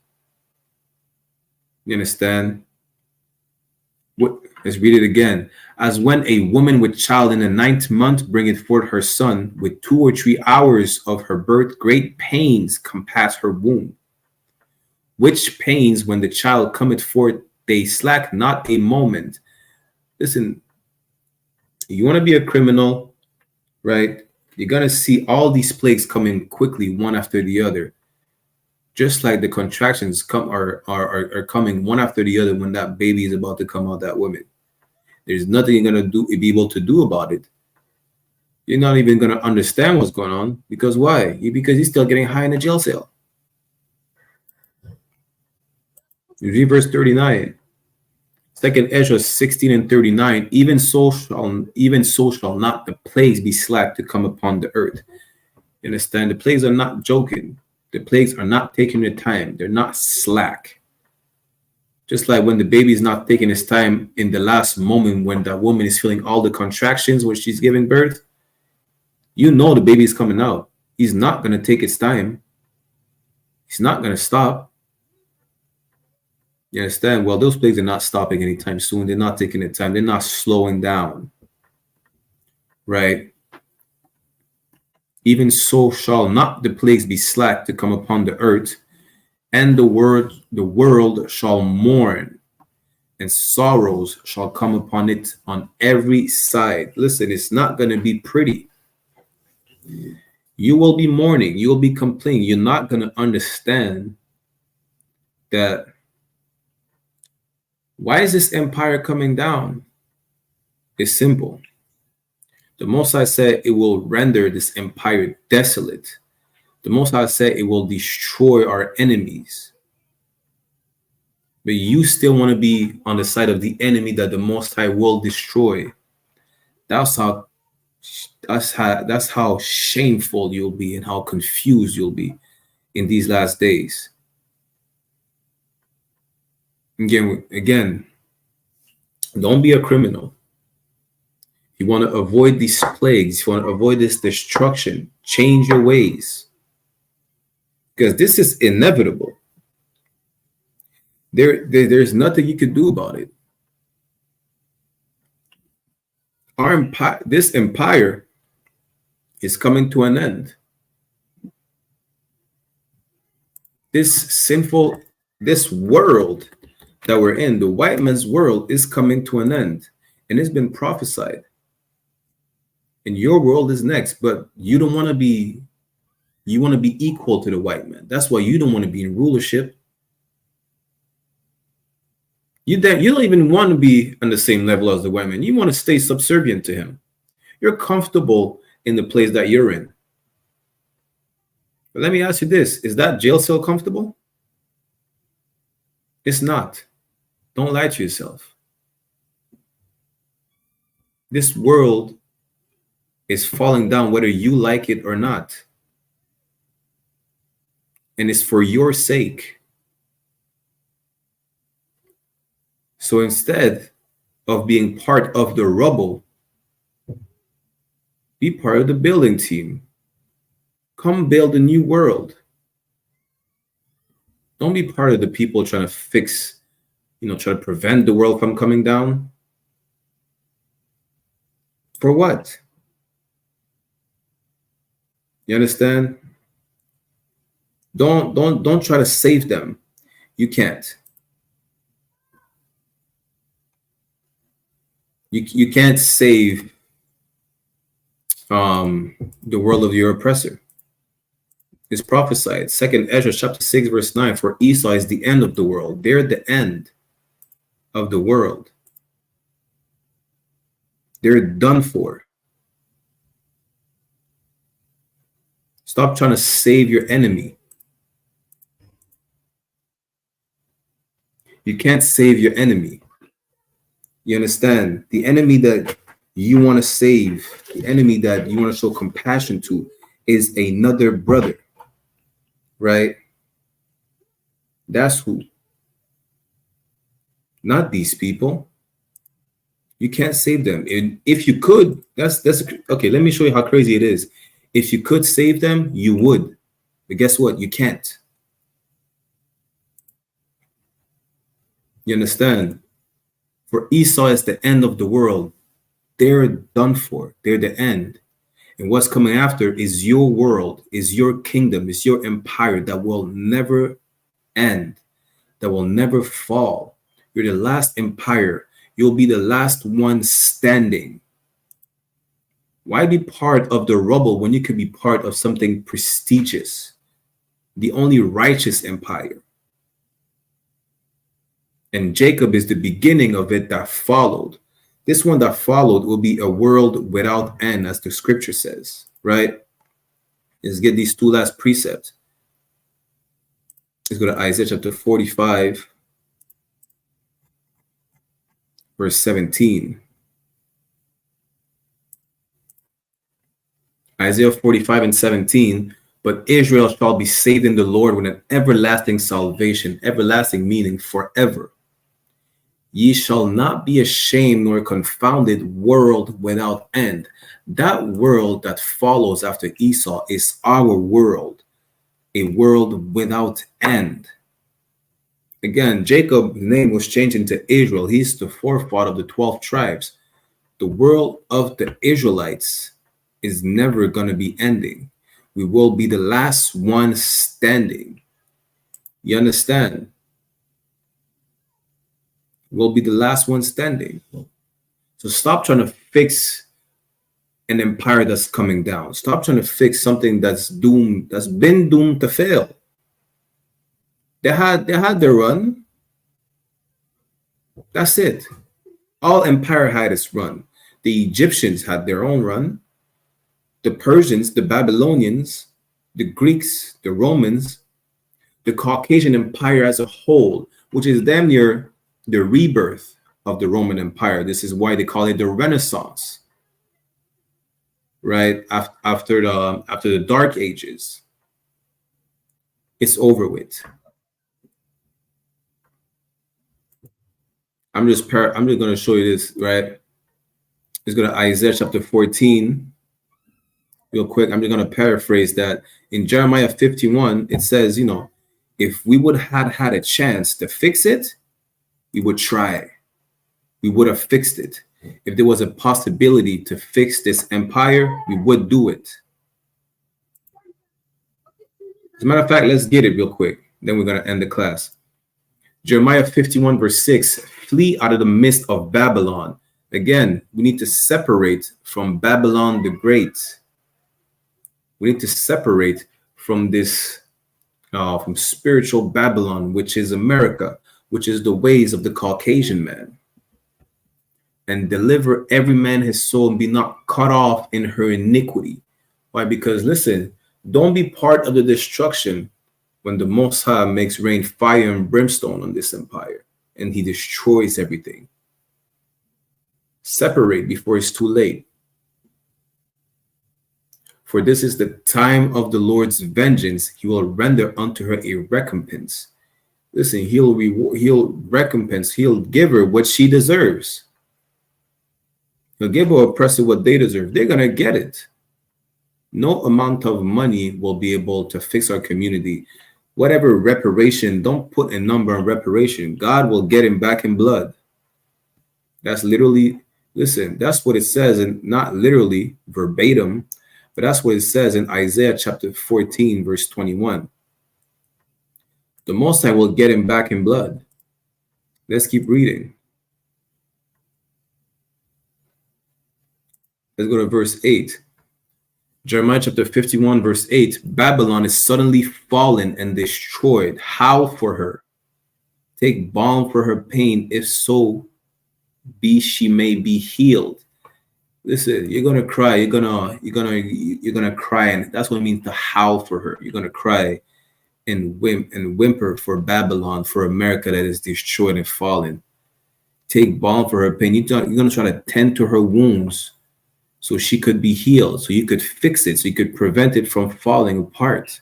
You understand? Let's read it again. As when a woman with child in the 9th month bringeth forth her son, with 2 or 3 hours of her birth, great pains compass her womb. Which pains, when the child cometh forth, they slack not a moment. Listen, you want to be a criminal, right? You're going to see all these plagues coming quickly, one after the other. Just like the contractions are coming one after the other when that baby is about to come out that woman. There's nothing you're going to be able to do about it. You're not even going to understand what's going on. Because why? Because you're still getting high in a jail cell. You read verse 39. 2nd Ezra 16 and 39. Even so shall not the plagues be slack to come upon the earth. You understand? The plagues are not joking. The plagues are not taking their time. They're not slack. Just like when the baby is not taking his time in the last moment when that woman is feeling all the contractions when she's giving birth, the baby is coming out. He's not going to take his time. He's not going to stop. You understand? Well, those plagues are not stopping anytime soon. They're not taking their time. They're not slowing down. Right? Even so shall not the plagues be slack to come upon the earth, and the world shall mourn, and sorrows shall come upon it on every side. Listen, it's not going to be pretty. You will be mourning. You will be complaining. You're not going to understand that. Why is this empire coming down? It's simple. The Most High said it will render this empire desolate. The Most High said it will destroy our enemies. But you still want to be on the side of the enemy that the Most High will destroy. That's how That's how shameful you'll be and how confused you'll be in these last days. Again, don't be a criminal. You want to avoid these plagues. You want to avoid this destruction. Change your ways, because this is inevitable. There's nothing you can do about it. Our empire, this empire, is coming to an end. This world that we're in, the white man's world, is coming to an end, and it's been prophesied. And your world is next, but you don't want to be. You want to be equal to the white man. That's why you don't want to be in rulership. You don't even want to be on the same level as the white man. You want to stay subservient to him. You're comfortable in the place that you're in. But let me ask you this. Is that jail cell comfortable? It's not. Don't lie to yourself. This world is falling down whether you like it or not. And it's for your sake. So instead of being part of the rubble, be part of the building team. Come build a new world. Don't be part of the people trying to fix, try to prevent the world from coming down. For what? You understand? Don't try to save them. You can't. You can't save the world of your oppressor. It's prophesied. 2 Ezra chapter 6 verse 9. For Esau is the end of the world. They're the end of the world. They're done for. Stop trying to save your enemy. You can't save your enemy. You understand? The enemy that you want to save, the enemy that you want to show compassion to, is another brother. Right? That's who. Not these people. You can't save them. And if you could, that's okay. Let me show you how crazy it is. If you could save them, you would. But guess what? You can't. You understand? For Esau is the end of the world. They're done for. They're the end. And what's coming after is your world, is your kingdom, is your empire that will never end, that will never fall. You're the last empire. You'll be the last one standing. Why be part of the rubble when you could be part of something prestigious, the only righteous empire? And Jacob is the beginning of it that followed. This one that followed will be a world without end, as the scripture says, right? Let's get these two last precepts. Let's go to Isaiah chapter 45, verse 17. Isaiah 45 and 17. But Israel shall be saved in the Lord with an everlasting salvation, everlasting meaning forever. Ye shall not be ashamed nor confounded, world without end. That world that follows after Esau is our world, a world without end. Again, Jacob's name was changed into Israel. He's the forefather of the 12 tribes. The world of the Israelites is never going to be ending. We will be the last one standing. You understand? We'll be the last one standing. So stop trying to fix an empire that's coming down. Stop trying to fix something that's doomed, that's been doomed to fail. They had their run. That's it. All empire had its run. The Egyptians had their own run. The Persians, the Babylonians, the Greeks, the Romans, the Caucasian Empire as a whole, which is damn near the rebirth of the Roman Empire. This is why they call it the Renaissance. right? After the Dark Ages, it's over with. I'm just going to show you this, right? Let's go to Isaiah chapter 14 real quick. I'm just going to paraphrase that. In Jeremiah 51, it says, if we would have had a chance to fix it, we would try. We would have fixed it. If there was a possibility to fix this empire, we would do it. As a matter of fact, let's get it real quick. Then we're going to end the class. Jeremiah 51 verse 6, flee out of the midst of Babylon. Again, we need to separate from Babylon the Great. We need to separate from this, from spiritual Babylon, which is America, which is the ways of the Caucasian man. And deliver every man his soul and be not cut off in her iniquity. Why? Because listen, don't be part of the destruction when the Most High makes rain fire and brimstone on this empire and he destroys everything. Separate before it's too late. For this is the time of the Lord's vengeance. He will render unto her a recompense. Listen, he'll recompense, he'll give her what she deserves. He'll give her oppressor what they deserve. They're going to get it. No amount of money will be able to fix our community. Whatever reparation, don't put a number on reparation. God will get him back in blood. That's literally, listen, that's what it says, and not literally verbatim, but that's what it says in Isaiah chapter 14, verse 21. The Most High will get him back in blood. Let's keep reading. Let's go to verse 8. Jeremiah chapter 51, verse 8. Babylon is suddenly fallen and destroyed. Howl for her. Take balm for her pain, if so be she may be healed. Listen, you're gonna cry. You're gonna cry, and that's what it means to howl for her. You're gonna cry and whimper for Babylon, for America that is destroyed and fallen. Take balm for her pain. You're gonna try to tend to her wounds, so she could be healed, so you could fix it, so you could prevent it from falling apart.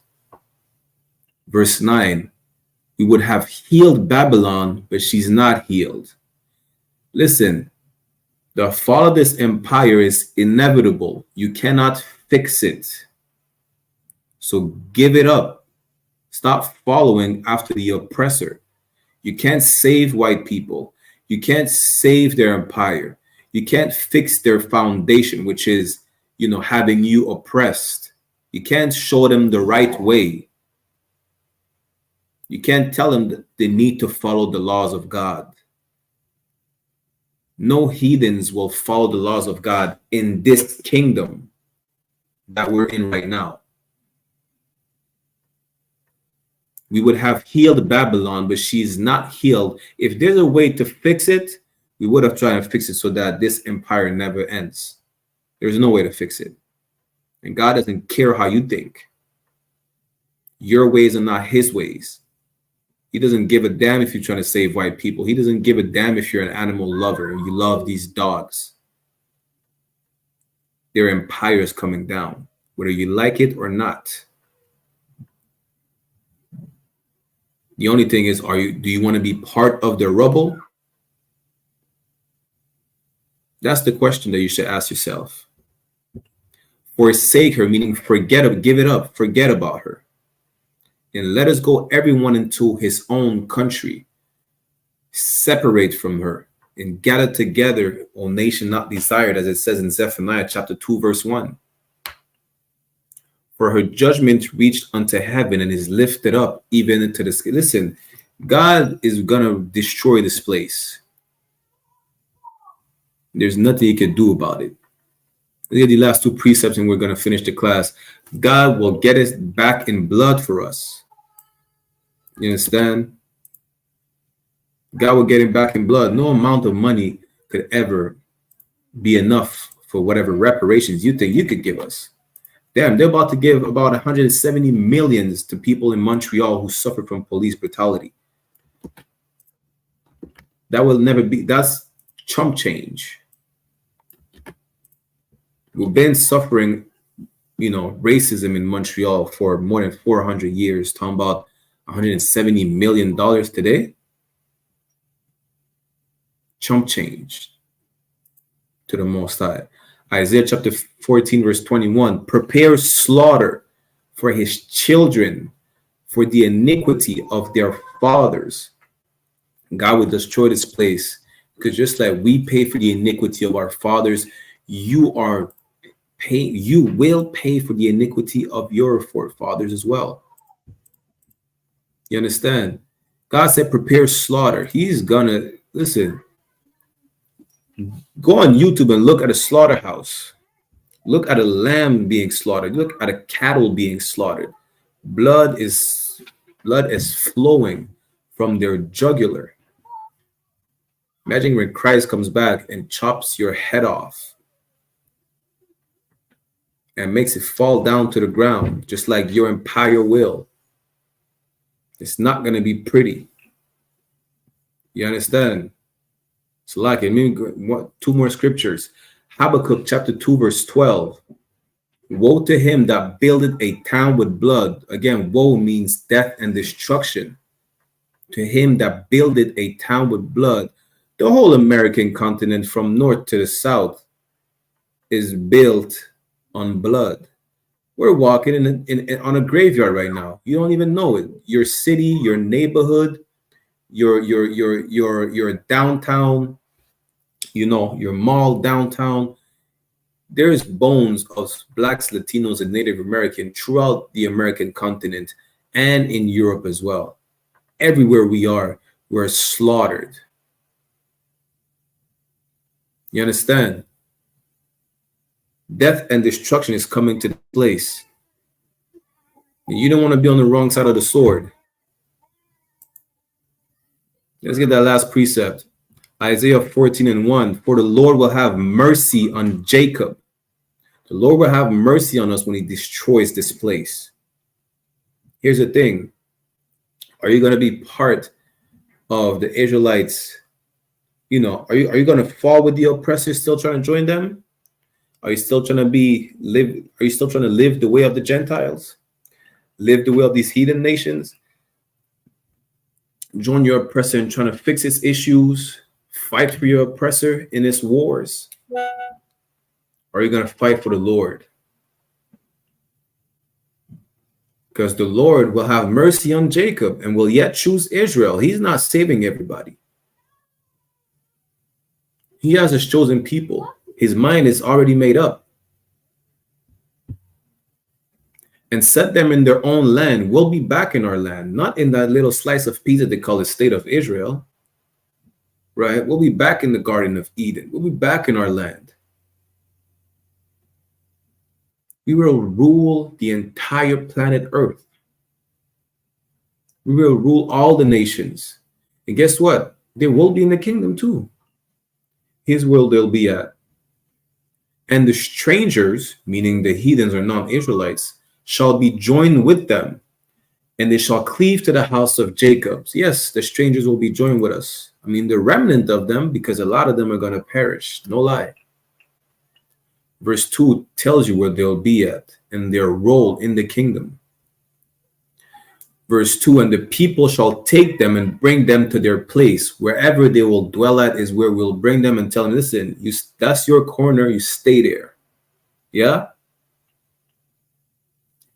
Verse 9, we would have healed Babylon, but she's not healed. Listen, the fall of this empire is inevitable. You cannot fix it. So give it up. Stop following after the oppressor. You can't save white people. You can't save their empire. You can't fix their foundation, which is, having you oppressed. You can't show them the right way. You can't tell them that they need to follow the laws of God. No heathens will follow the laws of God in this kingdom that we're in right now. We would have healed Babylon, but she's not healed. If there's a way to fix it, we would have tried to fix it so that this empire never ends. There's no way to fix it. And God doesn't care how you think. Your ways are not his ways. He doesn't give a damn if you're trying to save white people. He doesn't give a damn if you're an animal lover and you love these dogs. Their empire is coming down, whether you like it or not. The only thing is, do you want to be part of the rubble? That's the question that you should ask yourself. Forsake her, meaning give it up, forget about her. And let us go everyone into his own country. Separate from her and gather together, O nation not desired, as it says in Zephaniah chapter 2, verse 1. For her judgment reached unto heaven and is lifted up even into the sky. Listen, God is going to destroy this place. There's nothing you can do about it. Look at the last two precepts and we're going to finish the class. God will get us back in blood for us. You understand? God will get him back in blood. No amount of money could ever be enough for whatever reparations you think you could give us. Damn, they're about to give about 170 million to people in Montreal who suffer from police brutality. That will never be, that's chump change. We've been suffering, racism in Montreal for more than 400 years, talking about $170 million today. Chump change to the Most High. Isaiah chapter 14, verse 21, prepare slaughter for his children for the iniquity of their fathers. God will destroy this place, because just like we pay for the iniquity of our fathers, you will pay for the iniquity of your forefathers as well. You understand? God said prepare slaughter. He's gonna, listen, go on YouTube and look at a slaughterhouse. Look at a lamb being slaughtered. Look at a cattle being slaughtered. Blood is flowing from their jugular. Imagine when Christ comes back and chops your head off and makes it fall down to the ground, just like your empire will. It's not going to be pretty. You understand? So like, I mean, two more scriptures. Habakkuk chapter 2, verse 12. Woe to him that buildeth a town with blood. Again, woe means death and destruction. To him that buildeth a town with blood. The whole American continent from north to the south is built on blood. We're walking on a graveyard right now. You don't even know it. Your city, your neighborhood, your downtown, your mall downtown. There's bones of Blacks, Latinos, and Native American throughout the American continent and in Europe as well. Everywhere we are, we're slaughtered. You understand? Death and destruction is coming to the place. You don't want to be on the wrong side of the sword. Let's get that last precept. Isaiah 14:1. For the Lord will have mercy on Jacob. The Lord will have mercy on us when he destroys this place. Here's the thing. Are you going to be part of the Israelites? Are you going to fall with the oppressors, still trying to join them? Are you still trying to live the way of the Gentiles? Live the way of these heathen nations? Join your oppressor and trying to fix his issues? Fight for your oppressor in his wars? Or are you going to fight for the Lord? Because the Lord will have mercy on Jacob and will yet choose Israel. He's not saving everybody. He has his chosen people. His mind is already made up. And set them in their own land. We'll be back in our land, not in that little slice of pizza they call the state of Israel. Right? We'll be back in the Garden of Eden. We'll be back in our land. We will rule the entire planet Earth. We will rule all the nations. And guess what? They will be in the kingdom too. His will they'll be at. And the strangers, meaning the heathens or non-Israelites, shall be joined with them, and they shall cleave to the house of Jacob. Yes, the strangers will be joined with us. I mean, the remnant of them, because a lot of them are going to perish. No lie. Verse 2 tells you where they'll be at and their role in the kingdom. Verse 2, and the people shall take them and bring them to their place. Wherever they will dwell at is where we'll bring them and tell them, listen, that's your corner, you stay there. Yeah?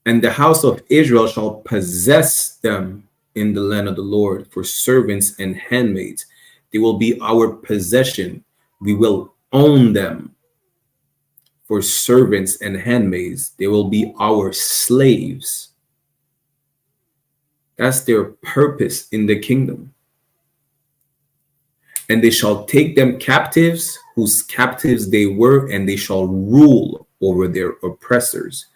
And the house of Israel shall possess them in the land of the Lord for servants and handmaids. They will be our possession. We will own them for servants and handmaids. They will be our slaves. That's their purpose in the kingdom. And they shall take them captives, whose captives they were, and they shall rule over their oppressors.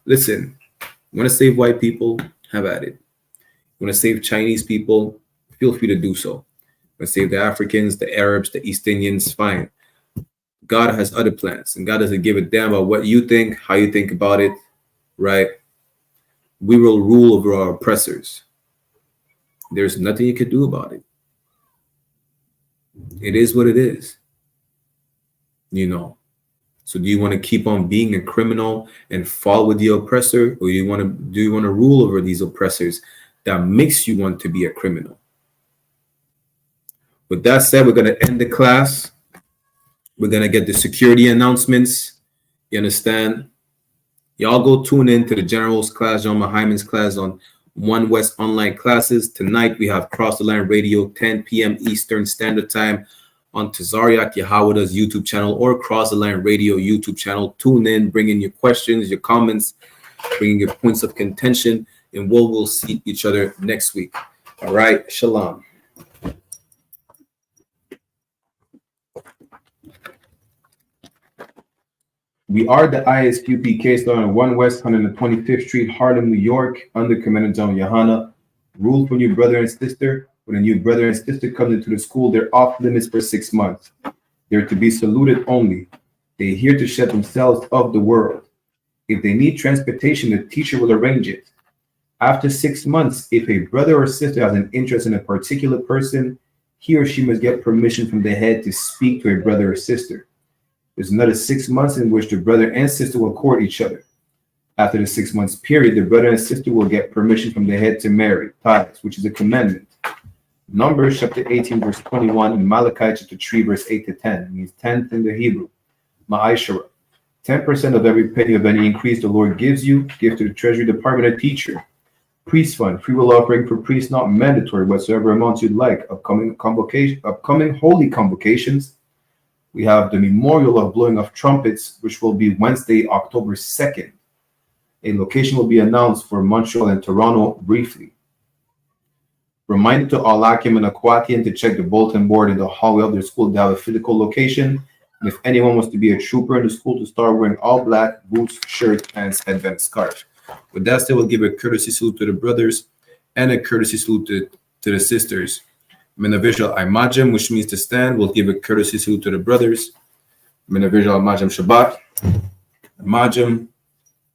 Listen, you want to save white people? Have at it. You want to save Chinese people? Feel free to do so. You want to save the Africans, the Arabs, the East Indians? Fine. God has other plans, and God doesn't give a damn about what you think, how you think about it, right? We will rule over our oppressors. There's nothing you can do about it. It is what it is. So do you want to keep on being a criminal and fall with the oppressor, or do you want to rule over these oppressors that makes you want to be a criminal? With that said, we're going to end the class. We're going to get the security announcements. You understand? Y'all go tune in to the General's class, John Hyman's class on One West online classes. Tonight we have Cross the Line Radio, 10 p.m. Eastern Standard Time on Tazariak Yahawada's YouTube channel or Cross the Line Radio YouTube channel. Tune in, bring in your questions, your comments, bring in your points of contention, and we'll see each other next week. All right, shalom. We are the I.S.U.P.K, starting on 1 West 125th Street, Harlem, New York, under Commander General YAHANNA. Rule for new brother and sister. When a new brother and sister comes into the school, they're off limits for 6 months. They're to be saluted only. They adhere to shut themselves of the world. If they need transportation, the teacher will arrange it. After 6 months, if a brother or sister has an interest in a particular person, he or she must get permission from the head to speak to a brother or sister. There's another 6 months in which the brother and sister will court each other. After the 6 months period, the brother and sister will get permission from the head to marry, TITHES, which is a commandment. Numbers chapter 18, verse 21, and Malachi chapter 3, verse 8 to 10. It means 10th in the Hebrew. Ma'ashara. 10% of every penny of any increase the Lord gives you, give to the Treasury Department a teacher. Priest fund, free will offering for priests, not mandatory, whatsoever amounts you'd like. Upcoming holy convocations. We have the memorial of blowing of trumpets, which will be Wednesday, October 2nd. A location will be announced for Montreal and Toronto briefly. Reminder to all Akim and Akwatian to check the bulletin board in the hallway of their school to have a physical location. And if anyone wants to be a trooper in the school, to start wearing all black, boots, shirts, pants, headband, scarf. With that said, we'll give a courtesy salute to the brothers and a courtesy salute to the sisters. Menavirgil Imajim, which means to stand, we'll give a courtesy salute to the brothers. Menavirgil Imajim Shabbat. Imajim,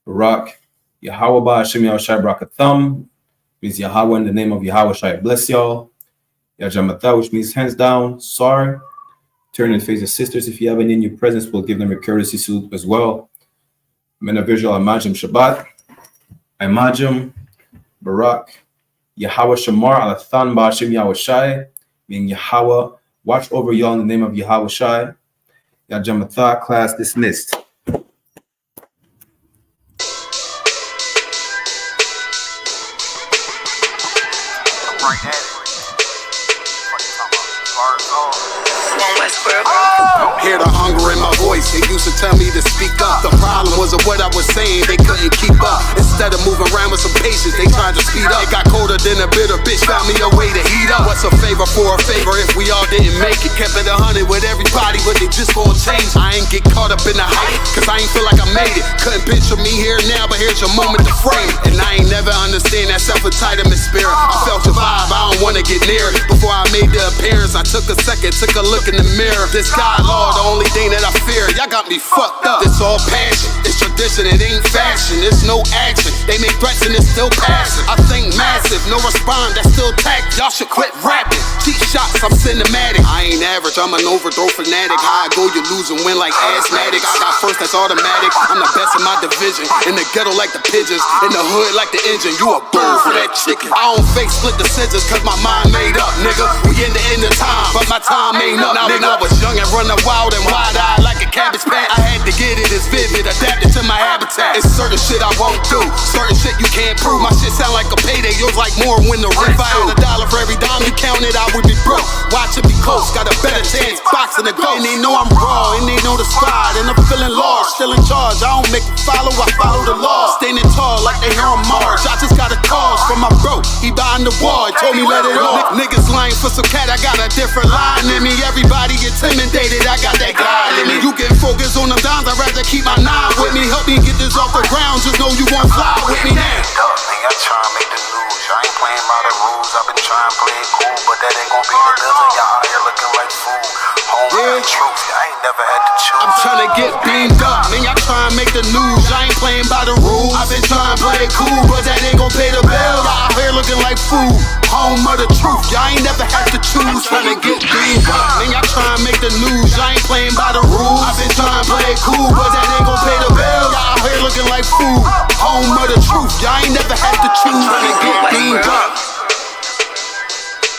Barak, Yahweh Ba Hashem Yahushai Barakatham, means Yahweh in the name of Yahweh Shai bless y'all. Yajamata, which means hands down. Sorry. Turn and face the sisters. If you have any in your presence, we'll give them a courtesy salute as well. Menavirgil Imajim Shabbat. Imajim, Barak, Yahweh Shamar Alathan Ba Hashem Yahushai, meaning Yahweh, watch over y'all in the name of Yahweh Shai. Yajamata, class dismissed. Hear the hunger in my voice, they used to tell me to speak up. The problem was of what I was saying, they couldn't keep up. Instead of moving around with some patience, they tried to speed up. It got colder than a bitter bitch, found me a way to heat up. What's a favor for a favor if we all didn't make it? Kept it 100 with everybody, but they just gon' change. I ain't get caught up in the hype, cause I ain't feel like I made it. Couldn't picture me here now, but here's your moment to frame it. And I ain't never understand that self-entitlement spirit. I felt your vibe, I don't wanna get near it. Before I made the appearance, I took a second, took a look in the mirror. This God, Lord, the only thing that I fear. Y'all got me fucked up. It's all passion, it's tradition, it ain't fashion. It's no action, they make threats and it's still passing. I think massive, no respond, that's still tact. Y'all should quit rapping. Cheap shots, I'm cinematic. I ain't average, I'm an overthrow fanatic. How I go, you lose and win like asthmatics. I got first, that's automatic. I'm the best in my division. In the ghetto like the pigeons, in the hood like the engine. You a bird for that chicken. I don't fake split decisions cause my mind made up, nigga. We in the end of time, but my time ain't up, nigga. When I was young and running wild and wide-eyed like a cabbage patch, I had to get it as vivid, adapted to my habitat. It's certain shit I won't do, certain shit you can't prove. My shit sound like a payday, yours like more when the rent. If I had $1 for every dime you counted, I would be broke. Watch it be close, got a better chance, boxing the ghost. And they know I'm raw, and they know the spot, and I'm feeling lost, still in charge. I don't make it follow, I follow the law. Standing tall like they hear on Mars. I just got a call from my bro, he behind the wall, he told me let it off. Niggas lying for some cat, I got a different line in me. Everybody intimidated, I got that guy in me. You can focus on them dimes, I'd rather keep my nine with me. Help me get this off the ground, just know you won't fly with me now. I try to make the news, y'all ain't playing by the rules. I've been trying to play it cool, but that ain't gon' be the deal. Y'all out here looking like fool. Home with the truth, I ain't never had to choose. I'm trying to get beamed up, man, y'all try to make the news. I ain't playing by the rules. I've been trying to play it cool, but that ain't gon' pay the bill. Y'all out here looking like fool. Home of the truth, y'all ain't never had to choose. Trying to get beamed up, man, y'all trying to make the news. I ain't playing by the rules. I've been trying to play it cool, but that ain't gon' pay the bills. Y'all out here looking like food. Home of the truth, y'all ain't never had to choose. Tryna get beamed up.